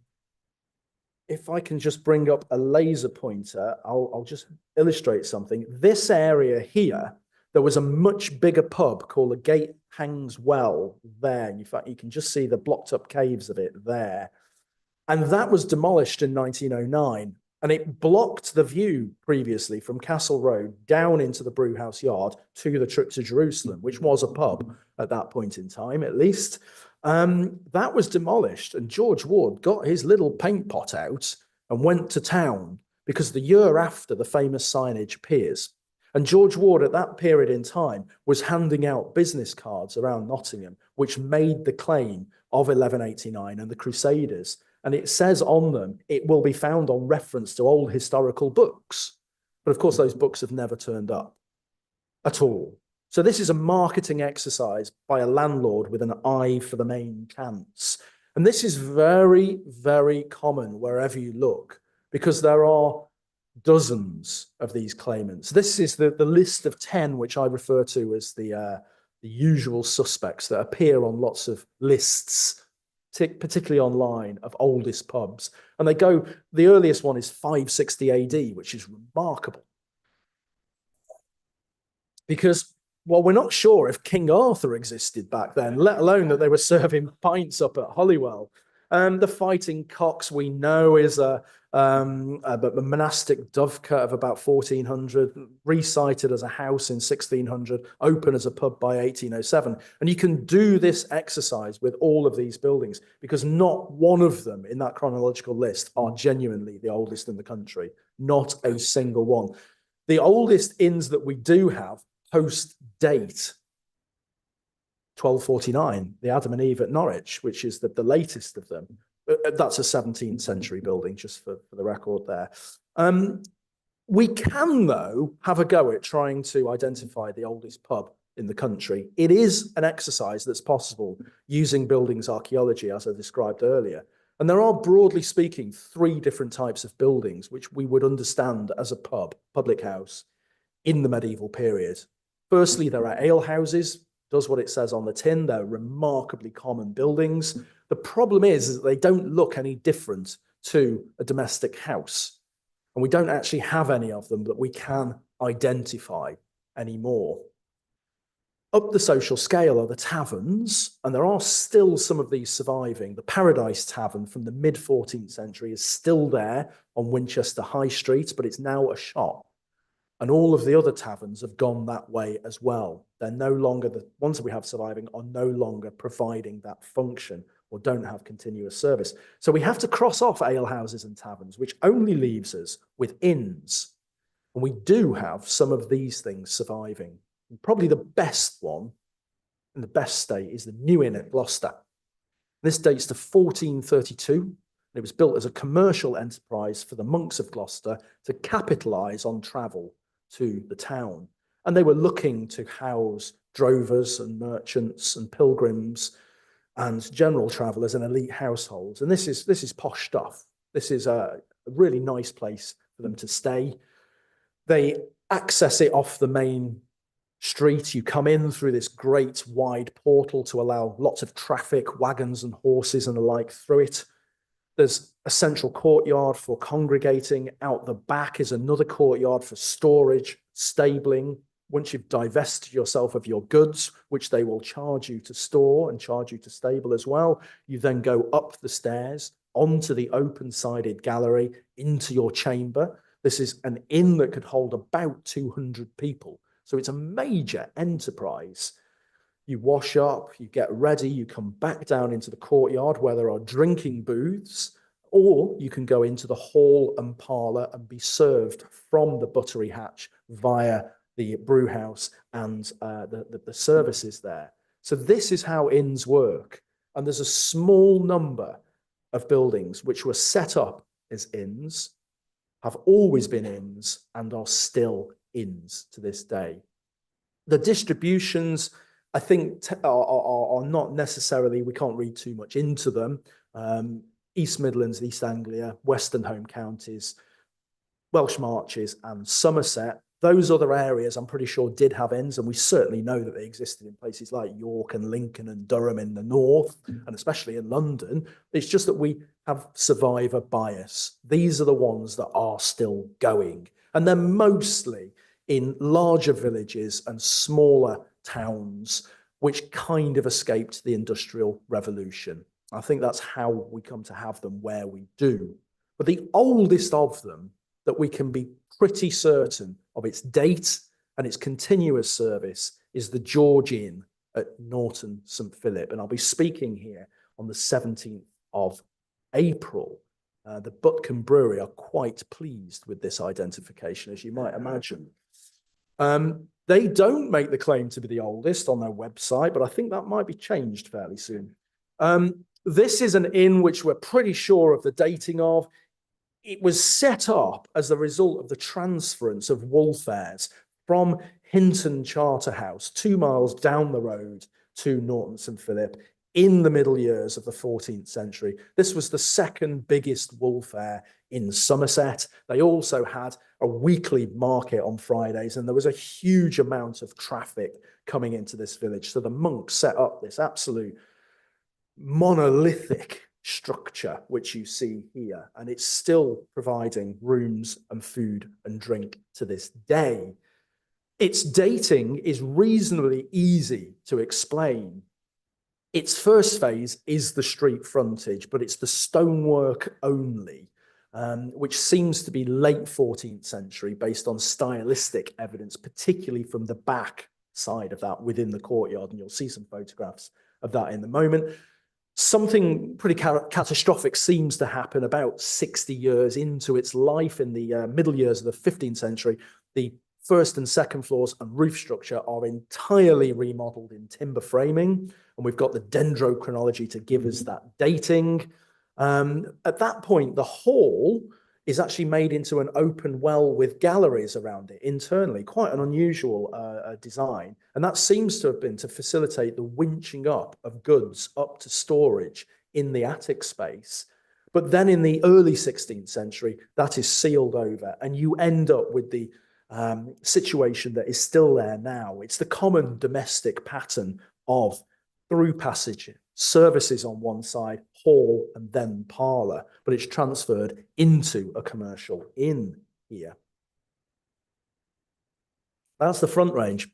if I can just bring up a laser pointer, I'll just illustrate something. This area here, there was a much bigger pub called the Gate Hangs Well there. In fact, you can just see the blocked up caves of it there. And that was demolished in 1909. And it blocked the view previously from Castle Road down into the Brewhouse Yard to the Trip to Jerusalem, which was a pub at that point in time, at least. That was demolished, and George Ward got his little paint pot out and went to town because the year after the famous signage appears. And George Ward at that period in time was handing out business cards around Nottingham, which made the claim of 1189 and the Crusaders. And it says on them, it will be found on reference to old historical books. But of course, those books have never turned up at all. So this is a marketing exercise by a landlord with an eye for the main chance. And this is very, very common wherever you look, because there are dozens of these claimants. This is the list of 10, which I refer to as the usual suspects that appear on lots of lists, particularly online, of oldest pubs. And they go, the earliest one is 560 AD, which is remarkable. Because well, we're not sure if King Arthur existed back then, let alone that they were serving pints up at Holywell. The Fighting Cocks we know is a monastic dovecote of about 1400, recited as a house in 1600, open as a pub by 1807. And you can do this exercise with all of these buildings because not one of them in that chronological list are genuinely the oldest in the country. Not a single one. The oldest inns that we do have post-date 1249, the Adam and Eve at Norwich, which is the latest of them. That's a 17th century building, just for the record there. We can, though, have a go at trying to identify the oldest pub in the country. It is an exercise that's possible using buildings archaeology, as I described earlier. And there are, broadly speaking, 3 different types of buildings which we would understand as a pub, public house, in the medieval period. Firstly, there are alehouses. Does what it says on the tin. They're remarkably common buildings. The problem is that they don't look any different to a domestic house. And we don't actually have any of them that we can identify anymore. Up the social scale are the taverns, and there are still some of these surviving. The Paradise Tavern from the mid-14th century is still there on Winchester High Street, but it's now a shop. And all of the other taverns have gone that way as well. They're no longer, the ones that we have surviving are no longer providing that function or don't have continuous service. So we have to cross off alehouses and taverns, which only leaves us with inns. And we do have some of these things surviving. And probably the best one in the best state is the New Inn at Gloucester. This dates to 1432. It was built as a commercial enterprise for the monks of Gloucester to capitalize on travel to the town. And they were looking to house drovers and merchants and pilgrims and general travelers and elite households. And this is posh stuff. This is a really nice place for them to stay. They access it off the main street. You come in through this great wide portal to allow lots of traffic, wagons and horses and the like through it. There's a central courtyard for congregating. Out the back is another courtyard for storage, stabling. Once you've divested yourself of your goods, which they will charge you to store and charge you to stable as well, you then go up the stairs onto the open-sided gallery into your chamber. This is an inn that could hold about 200 people. So it's a major enterprise. You wash up, you get ready, you come back down into the courtyard where there are drinking booths, or you can go into the hall and parlour and be served from the buttery hatch via the brew house and the services there. So this is how inns work. And there's a small number of buildings which were set up as inns, have always been inns, and are still inns to this day. The distributions, I think, are not necessarily, we can't read too much into them. East Midlands, East Anglia, Western Home Counties, Welsh Marches and Somerset. Those other areas, I'm pretty sure, did have inns, and we certainly know that they existed in places like York and Lincoln and Durham in the north, and especially in London. It's just that we have survivor bias. These are the ones that are still going, and they're mostly in larger villages and smaller towns, which kind of escaped the Industrial Revolution. I think that's how we come to have them where we do. But the oldest of them that we can be pretty certain of its date and its continuous service is the George Inn at Norton St Philip. And I'll be speaking here on the 17th of April. The Butcombe Brewery are quite pleased with this identification, as you might imagine. They don't make the claim to be the oldest on their website, but I think that might be changed fairly soon. This is an inn which we're pretty sure of the dating of. It was set up as the result of the transference of wool fares from Hinton Charterhouse, 2 miles down the road to Norton St Philip in the middle years of the 14th century. This was the second biggest wool fair in Somerset. They also had a weekly market on Fridays, and there was a huge amount of traffic coming into this village. So the monks set up this absolute monolithic structure, which you see here, and it's still providing rooms and food and drink to this day. its dating is reasonably easy to explain. Its first phase is the street frontage, but it's the stonework only, which seems to be late 14th century based on stylistic evidence, particularly from the back side of that within the courtyard. And you'll see some photographs of that in the moment. Something pretty catastrophic seems to happen about 60 years into its life in the middle years of the 15th century. The first and second floors and roof structure are entirely remodeled in timber framing, and we've got the dendrochronology to give us that dating. At that point, the hall is actually made into an open well with galleries around it internally, quite an unusual design. And that seems to have been to facilitate the winching up of goods up to storage in the attic space. But then in the early 16th century, that is sealed over, and you end up with the situation that is still there now. It's the common domestic pattern of through passage, services on one side, hall, and then parlour, but it's transferred into a commercial inn here. That's the front range.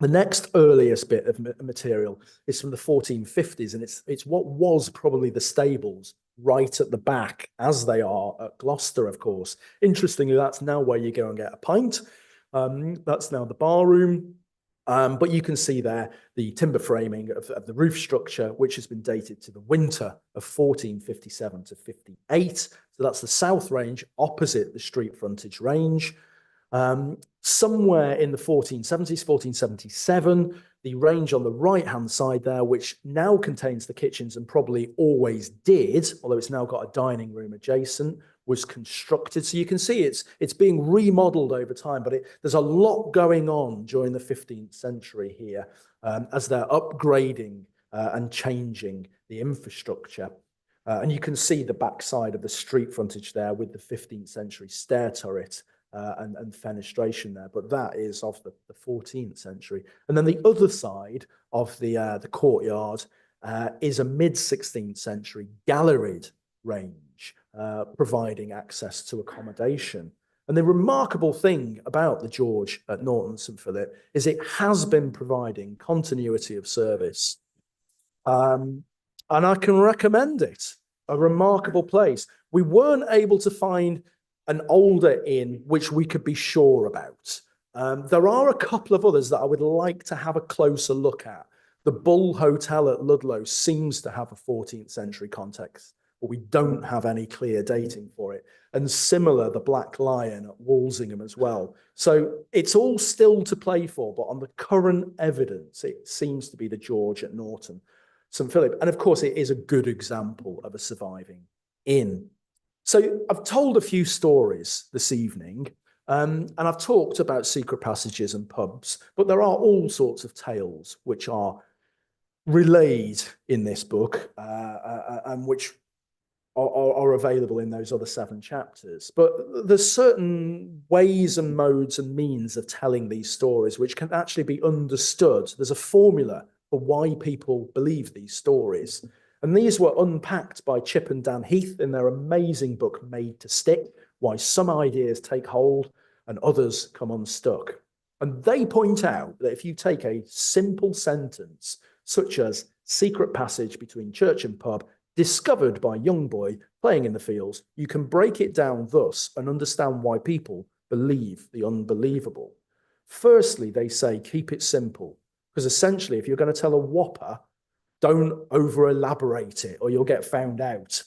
The next earliest bit of material is from the 1450s, and it's what was probably the stables right at the back, as they are at Gloucester, of course. Interestingly, that's now where you go and get a pint. That's now the bar room. But you can see there the timber framing of the roof structure, which has been dated to the winter of 1457 to 58. So that's the south range opposite the street frontage range. Somewhere in the 1470s, 1477, the range on the right-hand side there, which now contains the kitchens and probably always did, although it's now got a dining room adjacent, was constructed. So you can see it's being remodeled over time, but there's a lot going on during the 15th century here as they're upgrading and changing the infrastructure. And you can see the backside of the street frontage there with the 15th century stair turret and fenestration there, but that is of the 14th century. And then the other side of the courtyard is a mid-16th century galleried range, providing access to accommodation. And the remarkable thing about the George at Norton St Philip is it has been providing continuity of service. And I can recommend it, a remarkable place. We weren't able to find an older inn which we could be sure about. There are a couple of others that I would like to have a closer look at. The Bull Hotel at Ludlow seems to have a 14th century context, but we don't have any clear dating for it. And similar, the Black Lion at Walsingham as well. So it's all still to play for, but on the current evidence, it seems to be the George at Norton St Philip. And of course, it is a good example of a surviving inn. So I've told a few stories this evening, and I've talked about secret passages and pubs, but there are all sorts of tales which are relayed in this book and which are available in those other 7 chapters. But there's certain ways and modes and means of telling these stories which can actually be understood. There's a formula for why people believe these stories. And these were unpacked by Chip and Dan Heath in their amazing book, Made to Stick, Why Some Ideas Take Hold and Others Come Unstuck. And they point out that if you take a simple sentence, such as secret passage between church and pub, discovered by young boy playing in the fields, you can break it down thus and understand why people believe the unbelievable. Firstly, they say, keep it simple, because essentially, if you're going to tell a whopper, don't over-elaborate it or you'll get found out.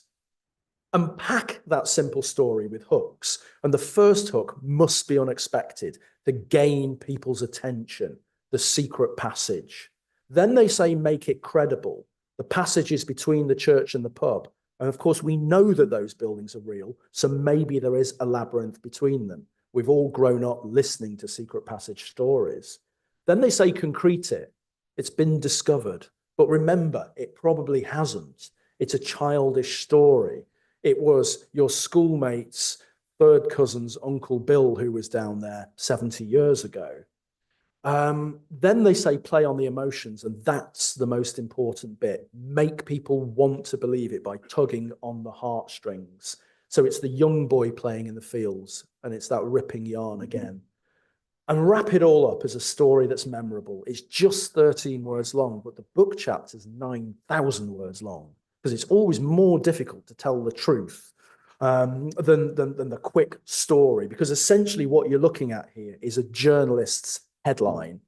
Unpack that simple story with hooks, and the first hook must be unexpected to gain people's attention, the secret passage. Then they say make it credible, the passages between the church and the pub. And of course, we know that those buildings are real, so maybe there is a labyrinth between them. We've all grown up listening to secret passage stories. Then they say concrete it. It's been discovered. But remember, it probably hasn't. It's a childish story. It was your schoolmate's third cousin's Uncle Bill who was down there 70 years ago. Then they say play on the emotions, and that's the most important bit. Make people want to believe it by tugging on the heartstrings. So it's the young boy playing in the fields, and it's that ripping yarn again. and wrap it all up as a story that's memorable. It's just 13 words long, but the book chapter is 9,000 words long, because it's always more difficult to tell the truth than the quick story, because essentially what you're looking at here is a journalist's headline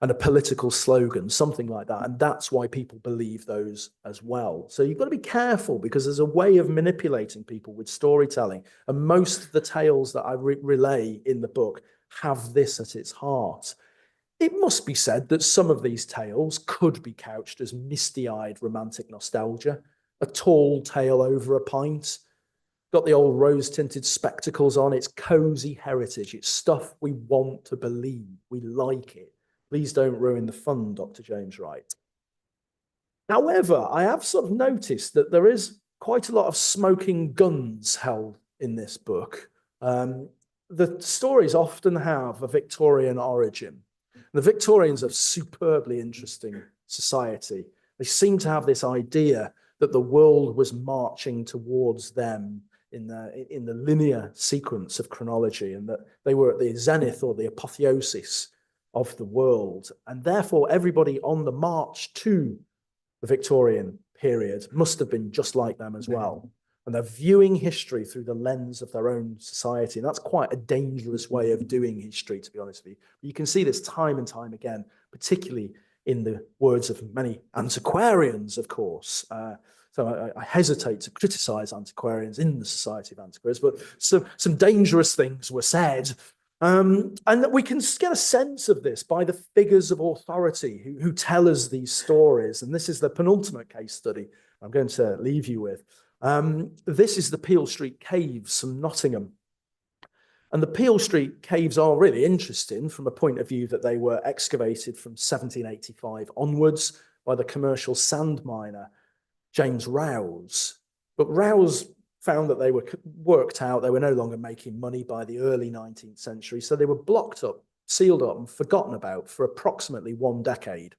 and a political slogan, something like that. And that's why people believe those as well. So you've got to be careful, because there's a way of manipulating people with storytelling. And most of the tales that I relay in the book have this at its heart. It must be said that some of these tales could be couched as misty-eyed romantic nostalgia, a tall tale over a pint, got the old rose-tinted spectacles on. It's cozy heritage. It's stuff we want to believe. We like it. Please don't ruin the fun, Dr. James Wright. However, I have sort of noticed that there is quite a lot of smoking guns held in this book. The stories often have a Victorian origin. The Victorians are superbly interesting society. They seem to have this idea that the world was marching towards them in the linear sequence of chronology, and that they were at the zenith or the apotheosis of the world. And therefore, everybody on the march to the Victorian period must have been just like them as well. And they're viewing history through the lens of their own society. And that's quite a dangerous way of doing history, to be honest with you. But you can see this time and time again, particularly in the words of many antiquarians, of course. So I hesitate to criticize antiquarians in the Society of Antiquaries, but some dangerous things were said. And that we can get a sense of this by the figures of authority who tell us these stories. And this is the penultimate case study I'm going to leave you with. This is the Peel Street Caves from Nottingham. And the Peel Street Caves are really interesting from a point of view that they were excavated from 1785 onwards by the commercial sand miner James Rouse. But Rouse found that they were worked out, they were no longer making money by the early 19th century, so they were blocked up, sealed up, and forgotten about for approximately 1 decade.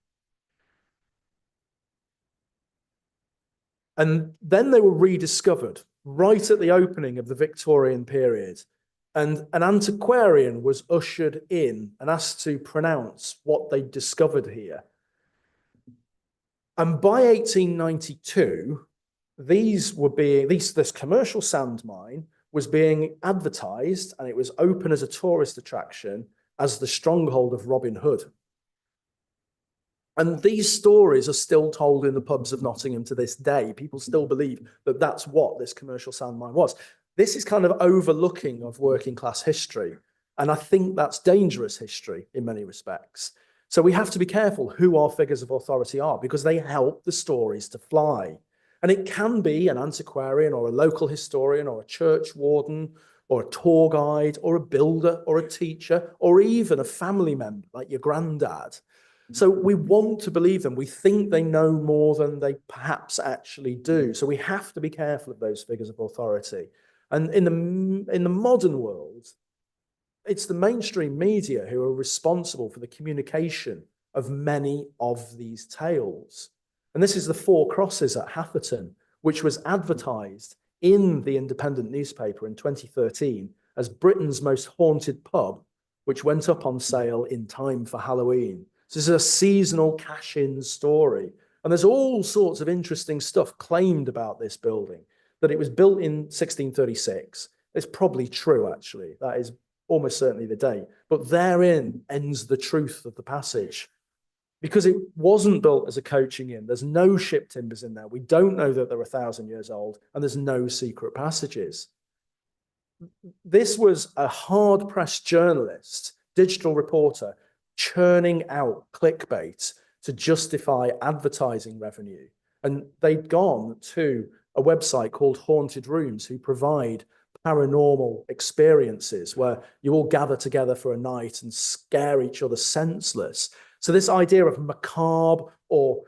And then they were rediscovered right at the opening of the Victorian period. And an antiquarian was ushered in and asked to pronounce what they discovered here. And by 1892, this commercial sand mine was being advertised, and it was open as a tourist attraction as the stronghold of Robin Hood. And these stories are still told in the pubs of Nottingham to this day. People still believe that that's what this commercial sand mine was. This is kind of overlooking of working class history. And I think that's dangerous history in many respects. So we have to be careful who our figures of authority are, because they help the stories to fly. And it can be an antiquarian or a local historian or a church warden or a tour guide or a builder or a teacher or even a family member like your granddad. So we want to believe them. We think they know more than they perhaps actually do. So we have to be careful of those figures of authority. And in the modern world, it's the mainstream media who are responsible for the communication of many of these tales. And this is the Four Crosses at Hatherton, which was advertised in the Independent newspaper in 2013 as Britain's most haunted pub, which went up on sale in time for Halloween. So this is a seasonal cash-in story. And there's all sorts of interesting stuff claimed about this building, that it was built in 1636. It's probably true, actually. That is almost certainly the date. But therein ends the truth of the passage, because it wasn't built as a coaching inn. There's no ship timbers in there. We don't know that they're 1,000 years old, and there's no secret passages. This was a hard-pressed journalist, digital reporter, churning out clickbait to justify advertising revenue. And they'd gone to a website called Haunted Rooms, who provide paranormal experiences where you all gather together for a night and scare each other senseless. So this idea of macabre or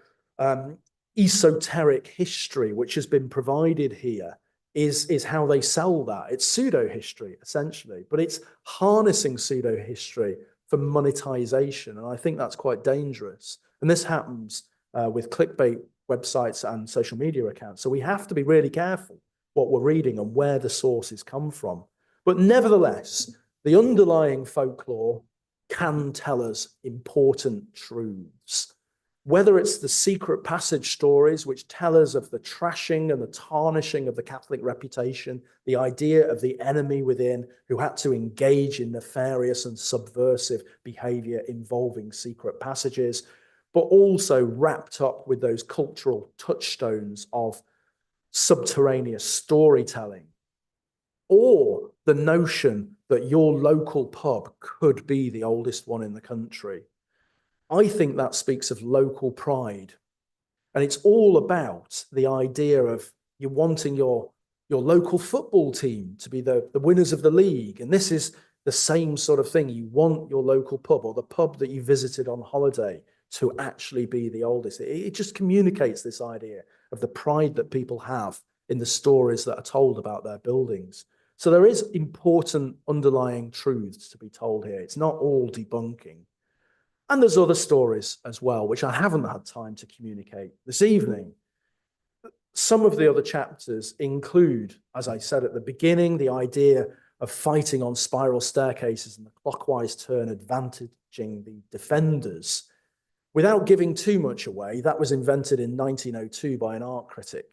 esoteric history, which has been provided here, is how they sell that. It's pseudo-history, essentially, but it's harnessing pseudo-history for monetization. And I think that's quite dangerous. And this happens with clickbait websites and social media accounts. So we have to be really careful what we're reading and where the sources come from. But nevertheless, the underlying folklore can tell us important truths. Whether it's the secret passage stories, which tell us of the trashing and the tarnishing of the Catholic reputation, the idea of the enemy within who had to engage in nefarious and subversive behavior involving secret passages, but also wrapped up with those cultural touchstones of subterraneous storytelling, or the notion that your local pub could be the oldest one in the country. I think that speaks of local pride. And it's all about the idea of you wanting your local football team to be the winners of the league. And this is the same sort of thing. You want your local pub or the pub that you visited on holiday to actually be the oldest. It just communicates this idea of the pride that people have in the stories that are told about their buildings. So there is important underlying truths to be told here. It's not all debunking. And there's other stories as well, which I haven't had time to communicate this evening. Some of the other chapters include, as I said at the beginning, the idea of fighting on spiral staircases and the clockwise turn advantaging the defenders. Without giving too much away, that was invented in 1902 by an art critic.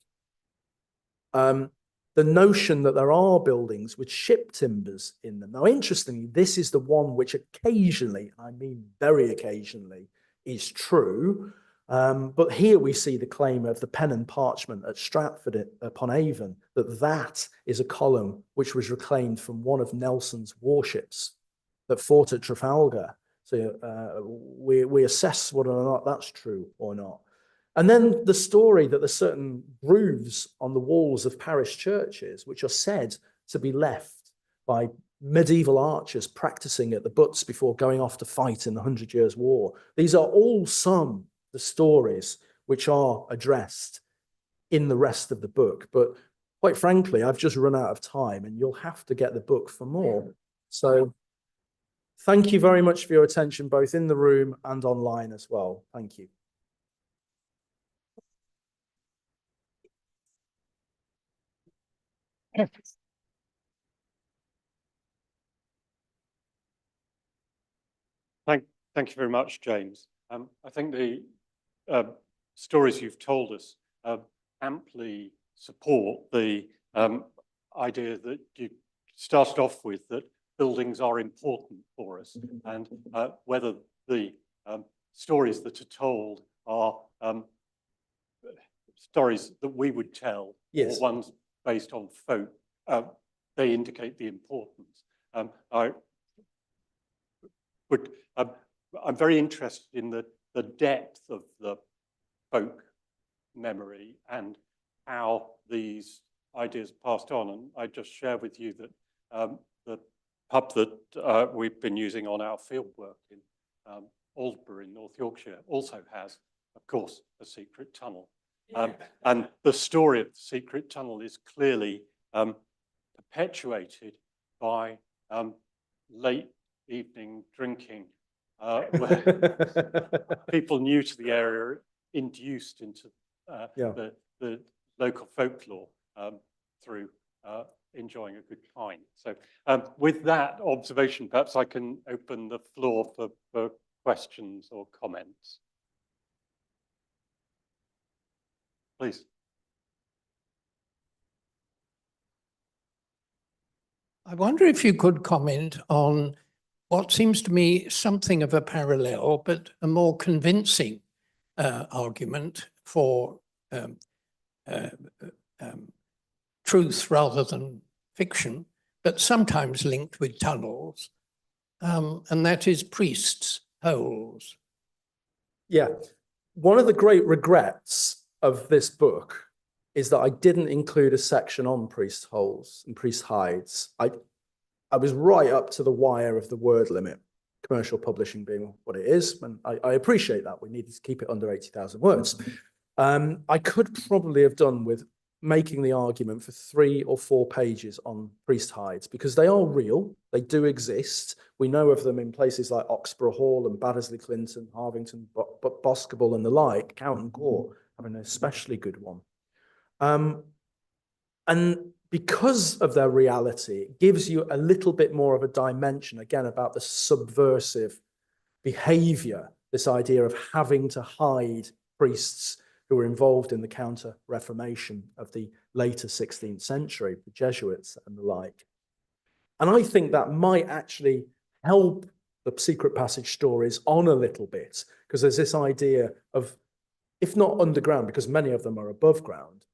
The notion that there are buildings with ship timbers in them. Now, interestingly, this is the one which occasionally, I mean very occasionally, is true. But here we see the claim of the pen and parchment at Stratford upon Avon, that is a column which was reclaimed from one of Nelson's warships that fought at Trafalgar. So we assess whether or not that's true or not. And then the story that there's certain grooves on the walls of parish churches which are said to be left by medieval archers practicing at the butts before going off to fight in the 100 Years' War. These are all some of the stories which are addressed in the rest of the book. But quite frankly, I've just run out of time and you'll have to get the book for more. So thank you very much for your attention, both in the room and online as well. Thank you. Thank you very much, James. I think the stories you've told us amply support the idea that you started off with, that buildings are important for us, and whether the stories that are told are stories that we would tell, yes, or ones based on folk, they indicate the importance. I'm very interested in the depth of the folk memory and how these ideas passed on. And I just share with you that the pub that we've been using on our fieldwork in Aldborough in North Yorkshire also has, of course, a secret tunnel. And the story of the secret tunnel is clearly perpetuated by late evening drinking, where people new to the area are induced into the local folklore through enjoying a good pint. So with that observation, perhaps I can open the floor for questions or comments. Please. I wonder if you could comment on what seems to me something of a parallel, but a more convincing argument for truth rather than fiction, but sometimes linked with tunnels, and that is priests' holes. Yeah, one of the great regrets of this book is that I didn't include a section on priest holes and priest hides. I was right up to the wire of the word limit, commercial publishing being what it is, and I appreciate that. We needed to keep it under 80,000 words. I could probably have done with making the argument for 3 or 4 pages on priest hides, because they are real, they do exist. We know of them in places like Oxborough Hall and Baddesley Clinton, Harvington, Boscobel and the like, Counton Court having an especially good one. And because of their reality, it gives you a little bit more of a dimension, again, about the subversive behavior, this idea of having to hide priests who were involved in the counter-Reformation of the later 16th century, the Jesuits and the like. And I think that might actually help the secret passage stories on a little bit, because there's this idea of, if not underground, because many of them are above ground,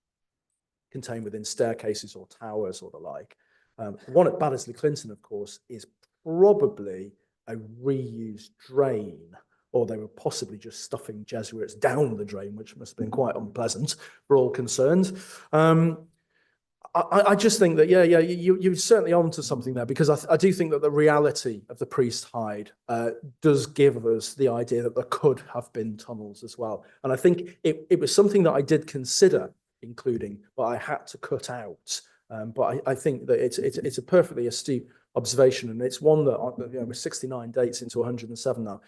contained within staircases or towers or the like. The one at Baddesley Clinton, of course, is probably a reused drain, or they were possibly just stuffing Jesuits down the drain, which must have been quite unpleasant for all concerned. I just think that, you're certainly onto something there, because I do think that the reality of the priest hide does give us the idea that there could have been tunnels as well. And I think it was something that I did consider including, but I had to cut out. But I think that it's a perfectly astute observation, and it's one that, with 69 dates into 107 now,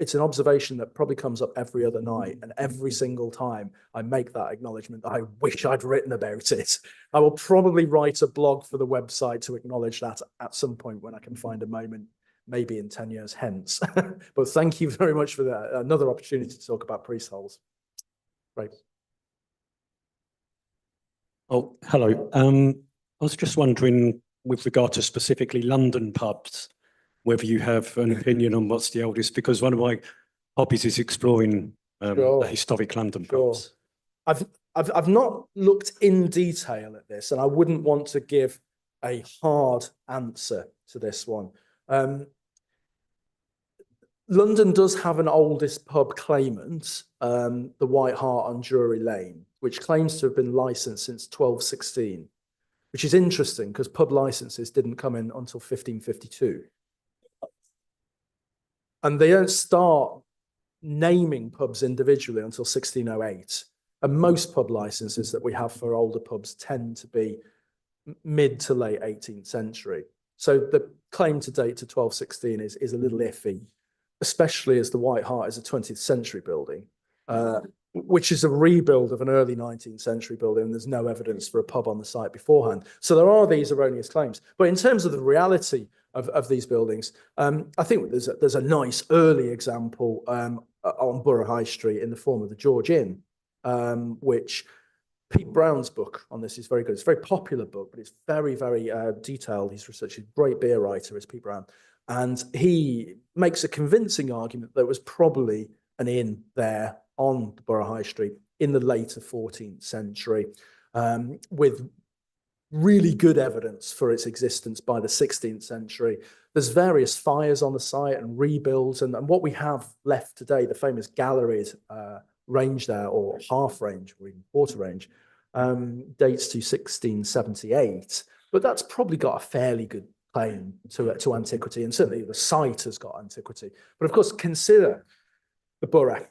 it's an observation that probably comes up every other night, and every single time I make that acknowledgement that I wish I'd written about it. I will probably write a blog for the website to acknowledge that at some point when I can find a moment, maybe in 10 years hence. But thank you very much for that. Another opportunity to talk about priest holes. Right. Oh, hello. I was just wondering, with regard to specifically London pubs, whether you have an opinion on what's the oldest, because one of my hobbies is exploring the historic London pubs. I've not looked in detail at this, and I wouldn't want to give a hard answer to this one. London does have an oldest pub claimant, the White Hart on Drury Lane, which claims to have been licensed since 1216, which is interesting because pub licenses didn't come in until 1552. And they don't start naming pubs individually until 1608. And most pub licenses that we have for older pubs tend to be mid to late 18th century. So the claim to date to 1216 is a little iffy, especially as the White Hart is a 20th century building, which is a rebuild of an early 19th century building. And there's no evidence for a pub on the site beforehand. So there are these erroneous claims. But in terms of the reality of these buildings, I think there's a nice early example on Borough High Street in the form of the George Inn, which Pete Brown's book on this is very good. It's a very popular book, but it's very, very detailed. He's such a great beer writer as Pete Brown. And he makes a convincing argument that there was probably an inn there on the Borough High Street in the later 14th century, with really good evidence for its existence by the 16th century. There's various fires on the site and rebuilds, and what we have left today, the famous galleried range there, or half range, or even quarter range, dates to 1678, but that's probably got a fairly good claim to antiquity, and certainly the site has got antiquity. But of course, consider the borough.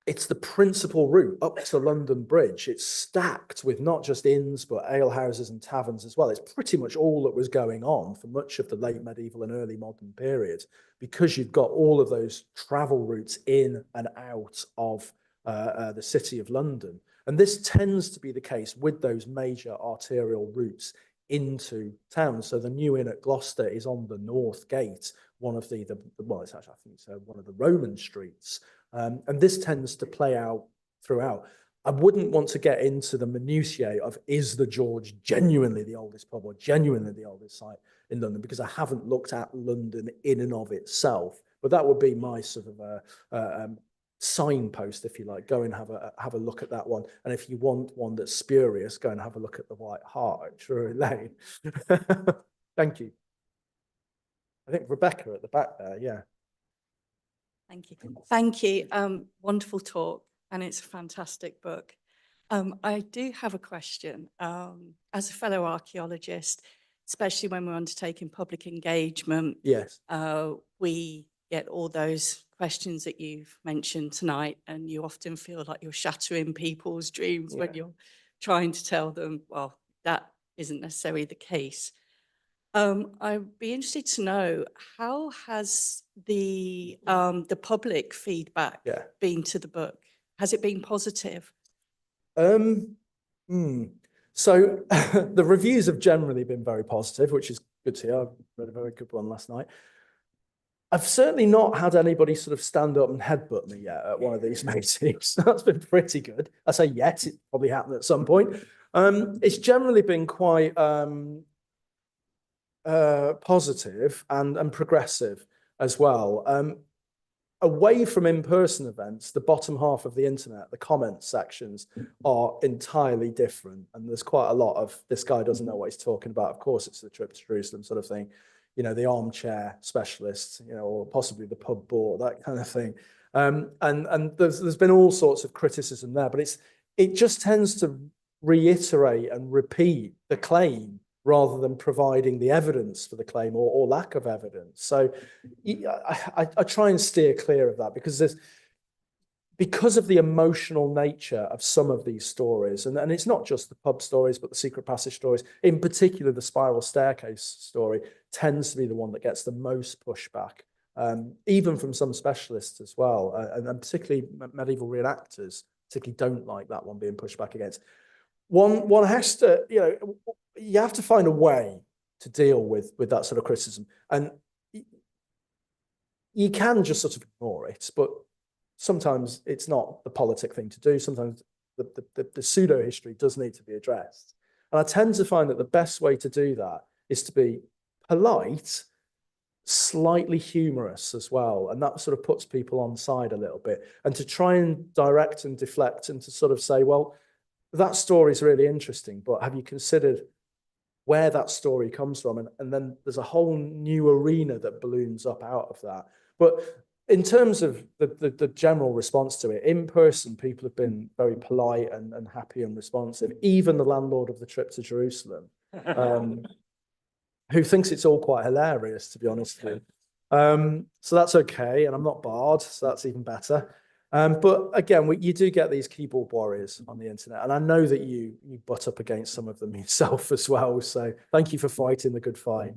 It's the principal route up to London Bridge. It's stacked with not just inns, but alehouses and taverns as well. It's pretty much all that was going on for much of the late medieval and early modern period, because you've got all of those travel routes in and out of the city of London. And this tends to be the case with those major arterial routes into town. So the New Inn at Gloucester is on the North Gate, one of well, it's actually, I think it's one of the Roman streets. And this tends to play out throughout. I wouldn't want to get into the minutiae of, is the George genuinely the oldest pub or genuinely the oldest site in London, because I haven't looked at London in and of itself. But that would be my sort of signpost, if you like. Go and have a look at that one. And if you want one that's spurious, go and have a look at the White Hart at Drury Lane. Thank you. I think Rebecca at the back there, yeah. Thank you. Thank you. Wonderful talk, and it's a fantastic book. I do have a question. As a fellow archaeologist, especially when we're undertaking public engagement, Yes. We get all those questions that you've mentioned tonight, and you often feel like you're shattering people's dreams when you're trying to tell them, well, that isn't necessarily the case. I'd be interested to know, how has the public feedback been to the book? Has it been positive? So the reviews have generally been very positive, which is good to hear. I read a very good one last night. I've certainly not had anybody sort of stand up and headbutt me yet at one of these meetings. That's been pretty good. I say yet, it probably happened at some point. It's generally been quite positive and progressive as well. Away from in-person events, the bottom half of the internet, the comment sections are entirely different. And there's quite a lot of, this guy doesn't know what he's talking about. Of course, it's the trip to Jerusalem sort of thing. You know, the armchair specialist, you know, or possibly the pub bore, that kind of thing. And there's been all sorts of criticism there, but it just tends to reiterate and repeat the claim rather than providing the evidence for the claim or lack of evidence. So I try and steer clear of that because of the emotional nature of some of these stories, and it's not just the pub stories, but the secret passage stories, in particular the spiral staircase story tends to be the one that gets the most pushback, even from some specialists as well, and particularly medieval reenactors particularly don't like that one being pushed back against. One has to, you know, you have to find a way to deal with that sort of criticism, and you can just sort of ignore it, but sometimes it's not the politic thing to do. Sometimes the pseudo history does need to be addressed, and I tend to find that the best way to do that is to be polite, slightly humorous as well, and that sort of puts people on side a little bit, and to try and direct and deflect and to sort of say, well, that story is really interesting, but have you considered where that story comes from? And then there's a whole new arena that balloons up out of that. But in terms of the general response to it, in person, people have been very polite and happy and responsive. Even the landlord of the trip to Jerusalem, who thinks it's all quite hilarious, to be honest with you. So that's okay, and I'm not barred, so that's even better. But again, you do get these keyboard warriors on the internet, and I know that you butt up against some of them yourself as well. So thank you for fighting the good fight.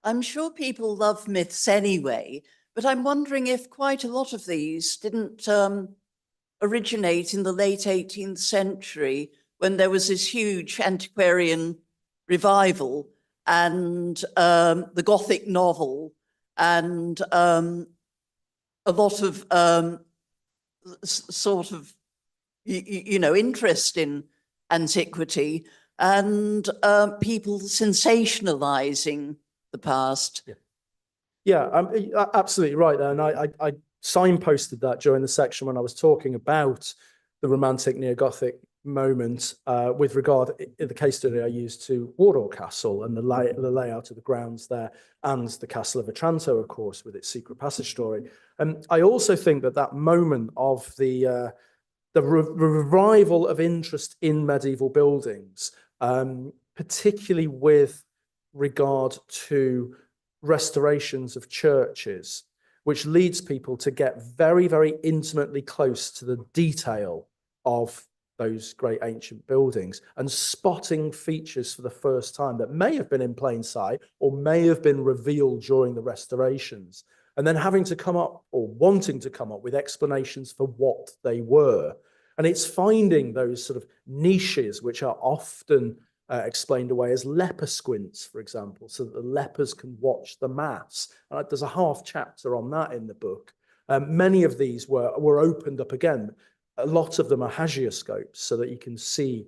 I'm sure people love myths anyway, but I'm wondering if quite a lot of these didn't originate in the late 18th century when there was this huge antiquarian revival and the Gothic novel and a lot of sort of, you know, interest in antiquity and people sensationalizing the past. Yeah, I'm absolutely right there. And I signposted that during the section when I was talking about the Romantic Neo-Gothic moment with regard in the case study I used to Wardour Castle and the layout of the grounds there, and the Castle of Otranto, of course, with its secret passage story. And I also think that moment of the revival of interest in medieval buildings, particularly with regard to restorations of churches, which leads people to get very, very intimately close to the detail of those great ancient buildings and spotting features for the first time that may have been in plain sight or may have been revealed during the restorations, and then having to come up or wanting to come up with explanations for what they were. And it's finding those sort of niches which are often explained away as leper squints, for example, so that the lepers can watch the mass. There's a half chapter on that in the book. Many of these were opened up again. A lot of them are hagioscopes, so that you can see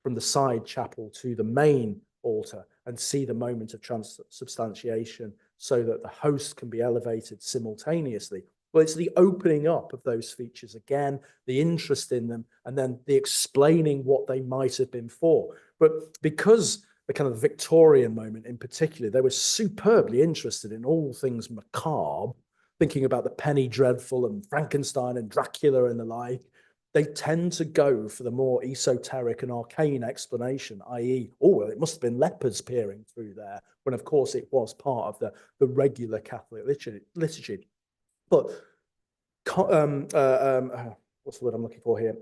from the side chapel to the main altar and see the moment of transubstantiation, so that the host can be elevated simultaneously. Well, it's the opening up of those features again, the interest in them, and then the explaining what they might have been for. But because the kind of Victorian moment in particular, they were superbly interested in all things macabre, thinking about the Penny Dreadful and Frankenstein and Dracula and the like, they tend to go for the more esoteric and arcane explanation, i.e., oh, well, it must have been lepers peering through there, when of course it was part of the regular Catholic liturgy. But what's the word I'm looking for here?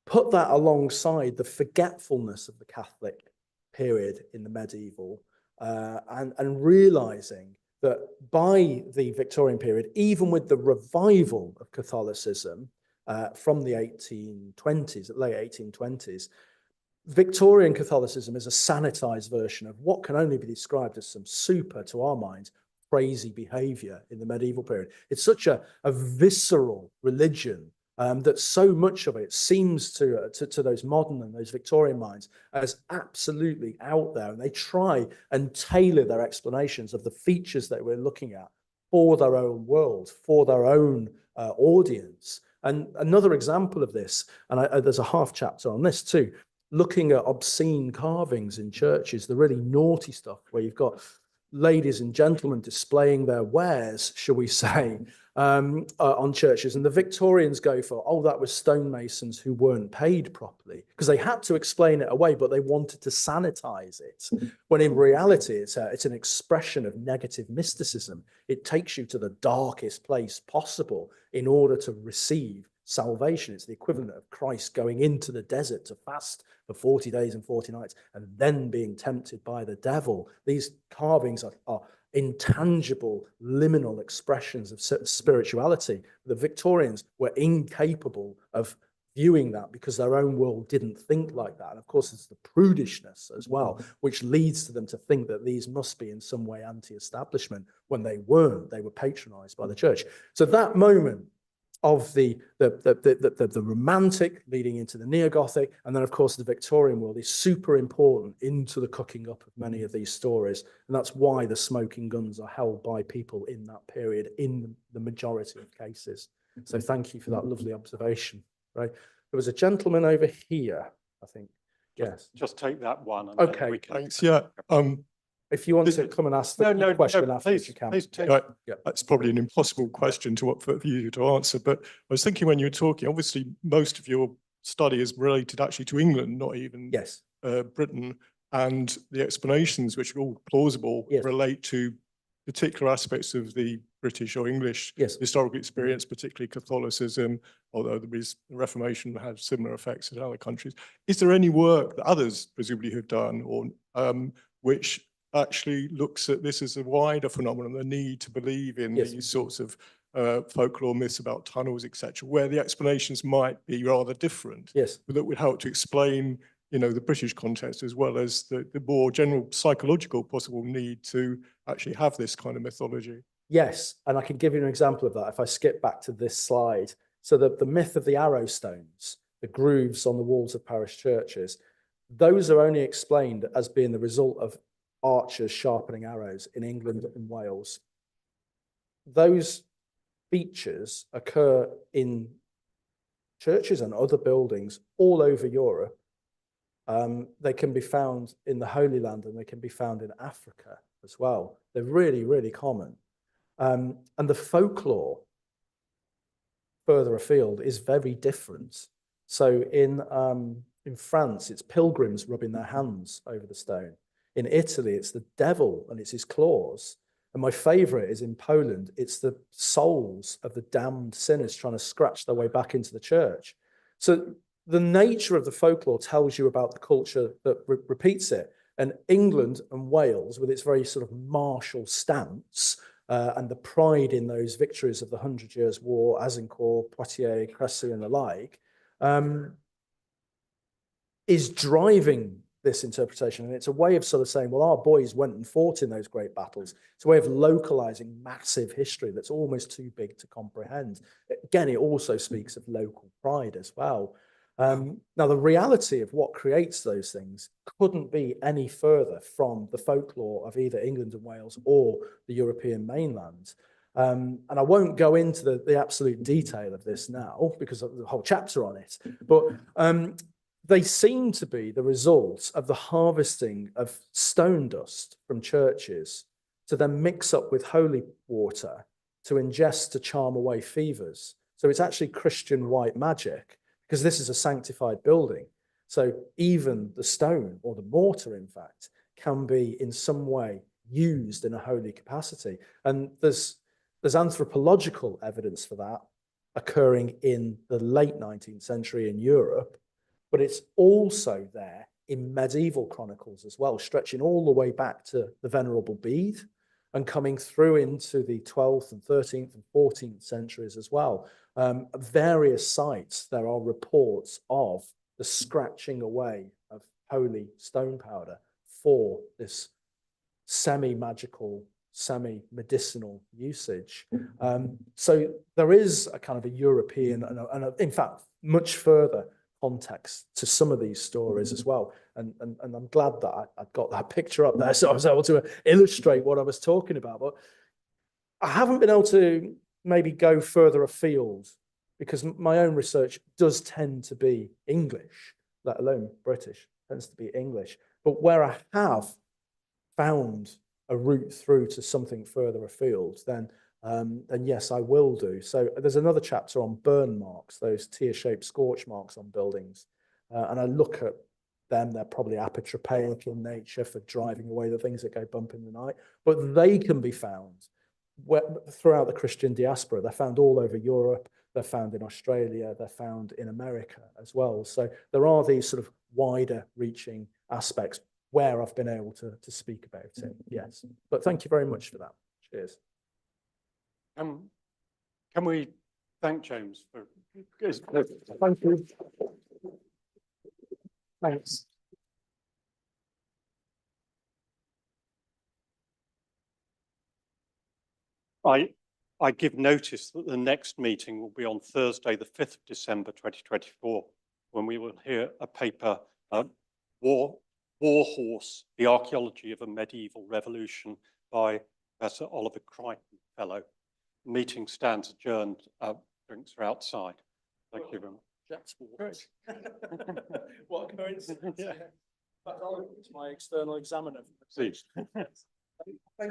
Put that alongside the forgetfulness of the Catholic period in the medieval, and realizing that by the Victorian period, even with the revival of Catholicism from the 1820s, late 1820s, Victorian Catholicism is a sanitized version of what can only be described as some super, to our minds, crazy behavior in the medieval period. It's such a visceral religion that so much of it seems to those modern and those Victorian minds as absolutely out there. And they try and tailor their explanations of the features that we're looking at for their own world, for their own audience. And another example of this, and there's a half chapter on this too, looking at obscene carvings in churches, the really naughty stuff where you've got ladies and gentlemen displaying their wares, shall we say, on churches. And the Victorians go for, oh, that was stonemasons who weren't paid properly, because they had to explain it away, but they wanted to sanitize it. When in reality, it's an expression of negative mysticism. It takes you to the darkest place possible in order to receive salvation. It's the equivalent of Christ going into the desert to fast for 40 days and 40 nights and then being tempted by the devil. These carvings are intangible, liminal expressions of spirituality. The Victorians were incapable of viewing that because their own world didn't think like that. And of course, it's the prudishness as well, which leads to them to think that these must be in some way anti-establishment when they weren't. They were patronized by the church. So that moment of the Romantic leading into the Neo-Gothic, and then of course the Victorian world is super important into the cooking up of many of these stories. And that's why the smoking guns are held by people in that period in the majority of cases. So thank you for that lovely observation. Right, there was a gentleman over here, I think. Yes. Just take that one. And okay. We can... Thanks. Yeah. If you want to come and ask the question after, please, you can. Please take... Right. Yeah. That's probably an impossible question for you to answer, but I was thinking when you were talking, obviously most of your study is related actually to England, not even Britain, and the explanations, which are all plausible, relate to particular aspects of the British or English historical experience, particularly Catholicism, although the Reformation had similar effects in other countries. Is there any work that others presumably have done, or which actually looks at this as a wider phenomenon, the need to believe in these sorts of folklore myths about tunnels, etc., where the explanations might be rather different, but that would help to explain, you know, the British context as well as the more general psychological possible need to actually have this kind of mythology? Yes, and I can give you an example of that if I skip back to this slide. So the myth of the arrow stones, the grooves on the walls of parish churches, those are only explained as being the result of archers sharpening arrows in England and Wales. Those features occur in churches and other buildings all over Europe. They can be found in the Holy Land and they can be found in Africa as well. They're really, really common. And the folklore further afield is very different. So in France, it's pilgrims rubbing their hands over the stone. In Italy, it's the devil and it's his claws. And my favorite is in Poland, it's the souls of the damned sinners trying to scratch their way back into the church. So the nature of the folklore tells you about the culture that repeats it. And England and Wales, with its very sort of martial stance and the pride in those victories of the 100 Years' War, Azincourt, Poitiers, Crécy, and the like, is driving this interpretation. And it's a way of sort of saying, well, our boys went and fought in those great battles. It's a way of localizing massive history that's almost too big to comprehend. Again, it also speaks of local pride as well. Now, the reality of what creates those things couldn't be any further from the folklore of either England and Wales or the European mainland. And I won't go into the absolute detail of this now because of the whole chapter on it, but they seem to be the result of the harvesting of stone dust from churches to then mix up with holy water to ingest to charm away fevers. So it's actually Christian white magic, because this is a sanctified building. So even the stone, or the mortar, in fact, can be in some way used in a holy capacity. And there's anthropological evidence for that occurring in the late 19th century in Europe, but it's also there in medieval chronicles as well, stretching all the way back to the Venerable Bede and coming through into the 12th and 13th and 14th centuries as well. At various sites, there are reports of the scratching away of holy stone powder for this semi-magical, semi-medicinal usage. So there is a kind of a European and in fact, much further context to some of these stories as well. And I'm glad that I got that picture up there so I was able to illustrate what I was talking about. But I haven't been able to maybe go further afield because my own research does tend to be English, let alone British, tends to be English. But where I have found a route through to something further afield, then yes, I will do. So there's another chapter on burn marks, those tear-shaped scorch marks on buildings. And I look at them, they're probably apotropaic in nature for driving away the things that go bump in the night, but they can be found throughout the Christian diaspora. They're found all over Europe, they're found in Australia, they're found in America as well. So there are these sort of wider reaching aspects where I've been able to speak about it, yes. But thank you very much for that. Cheers. Can we thank James for Thank you. Thanks. I give notice that the next meeting will be on Thursday, the 5th of December, 2024, when we will hear a paper, War Horse, the Archaeology of a Medieval Revolution by Professor Oliver Crichton Fellow. The meeting stands adjourned. Drinks are outside. Thank you very much. What a coincidence. Yeah. That's my external examiner. See. Thank you.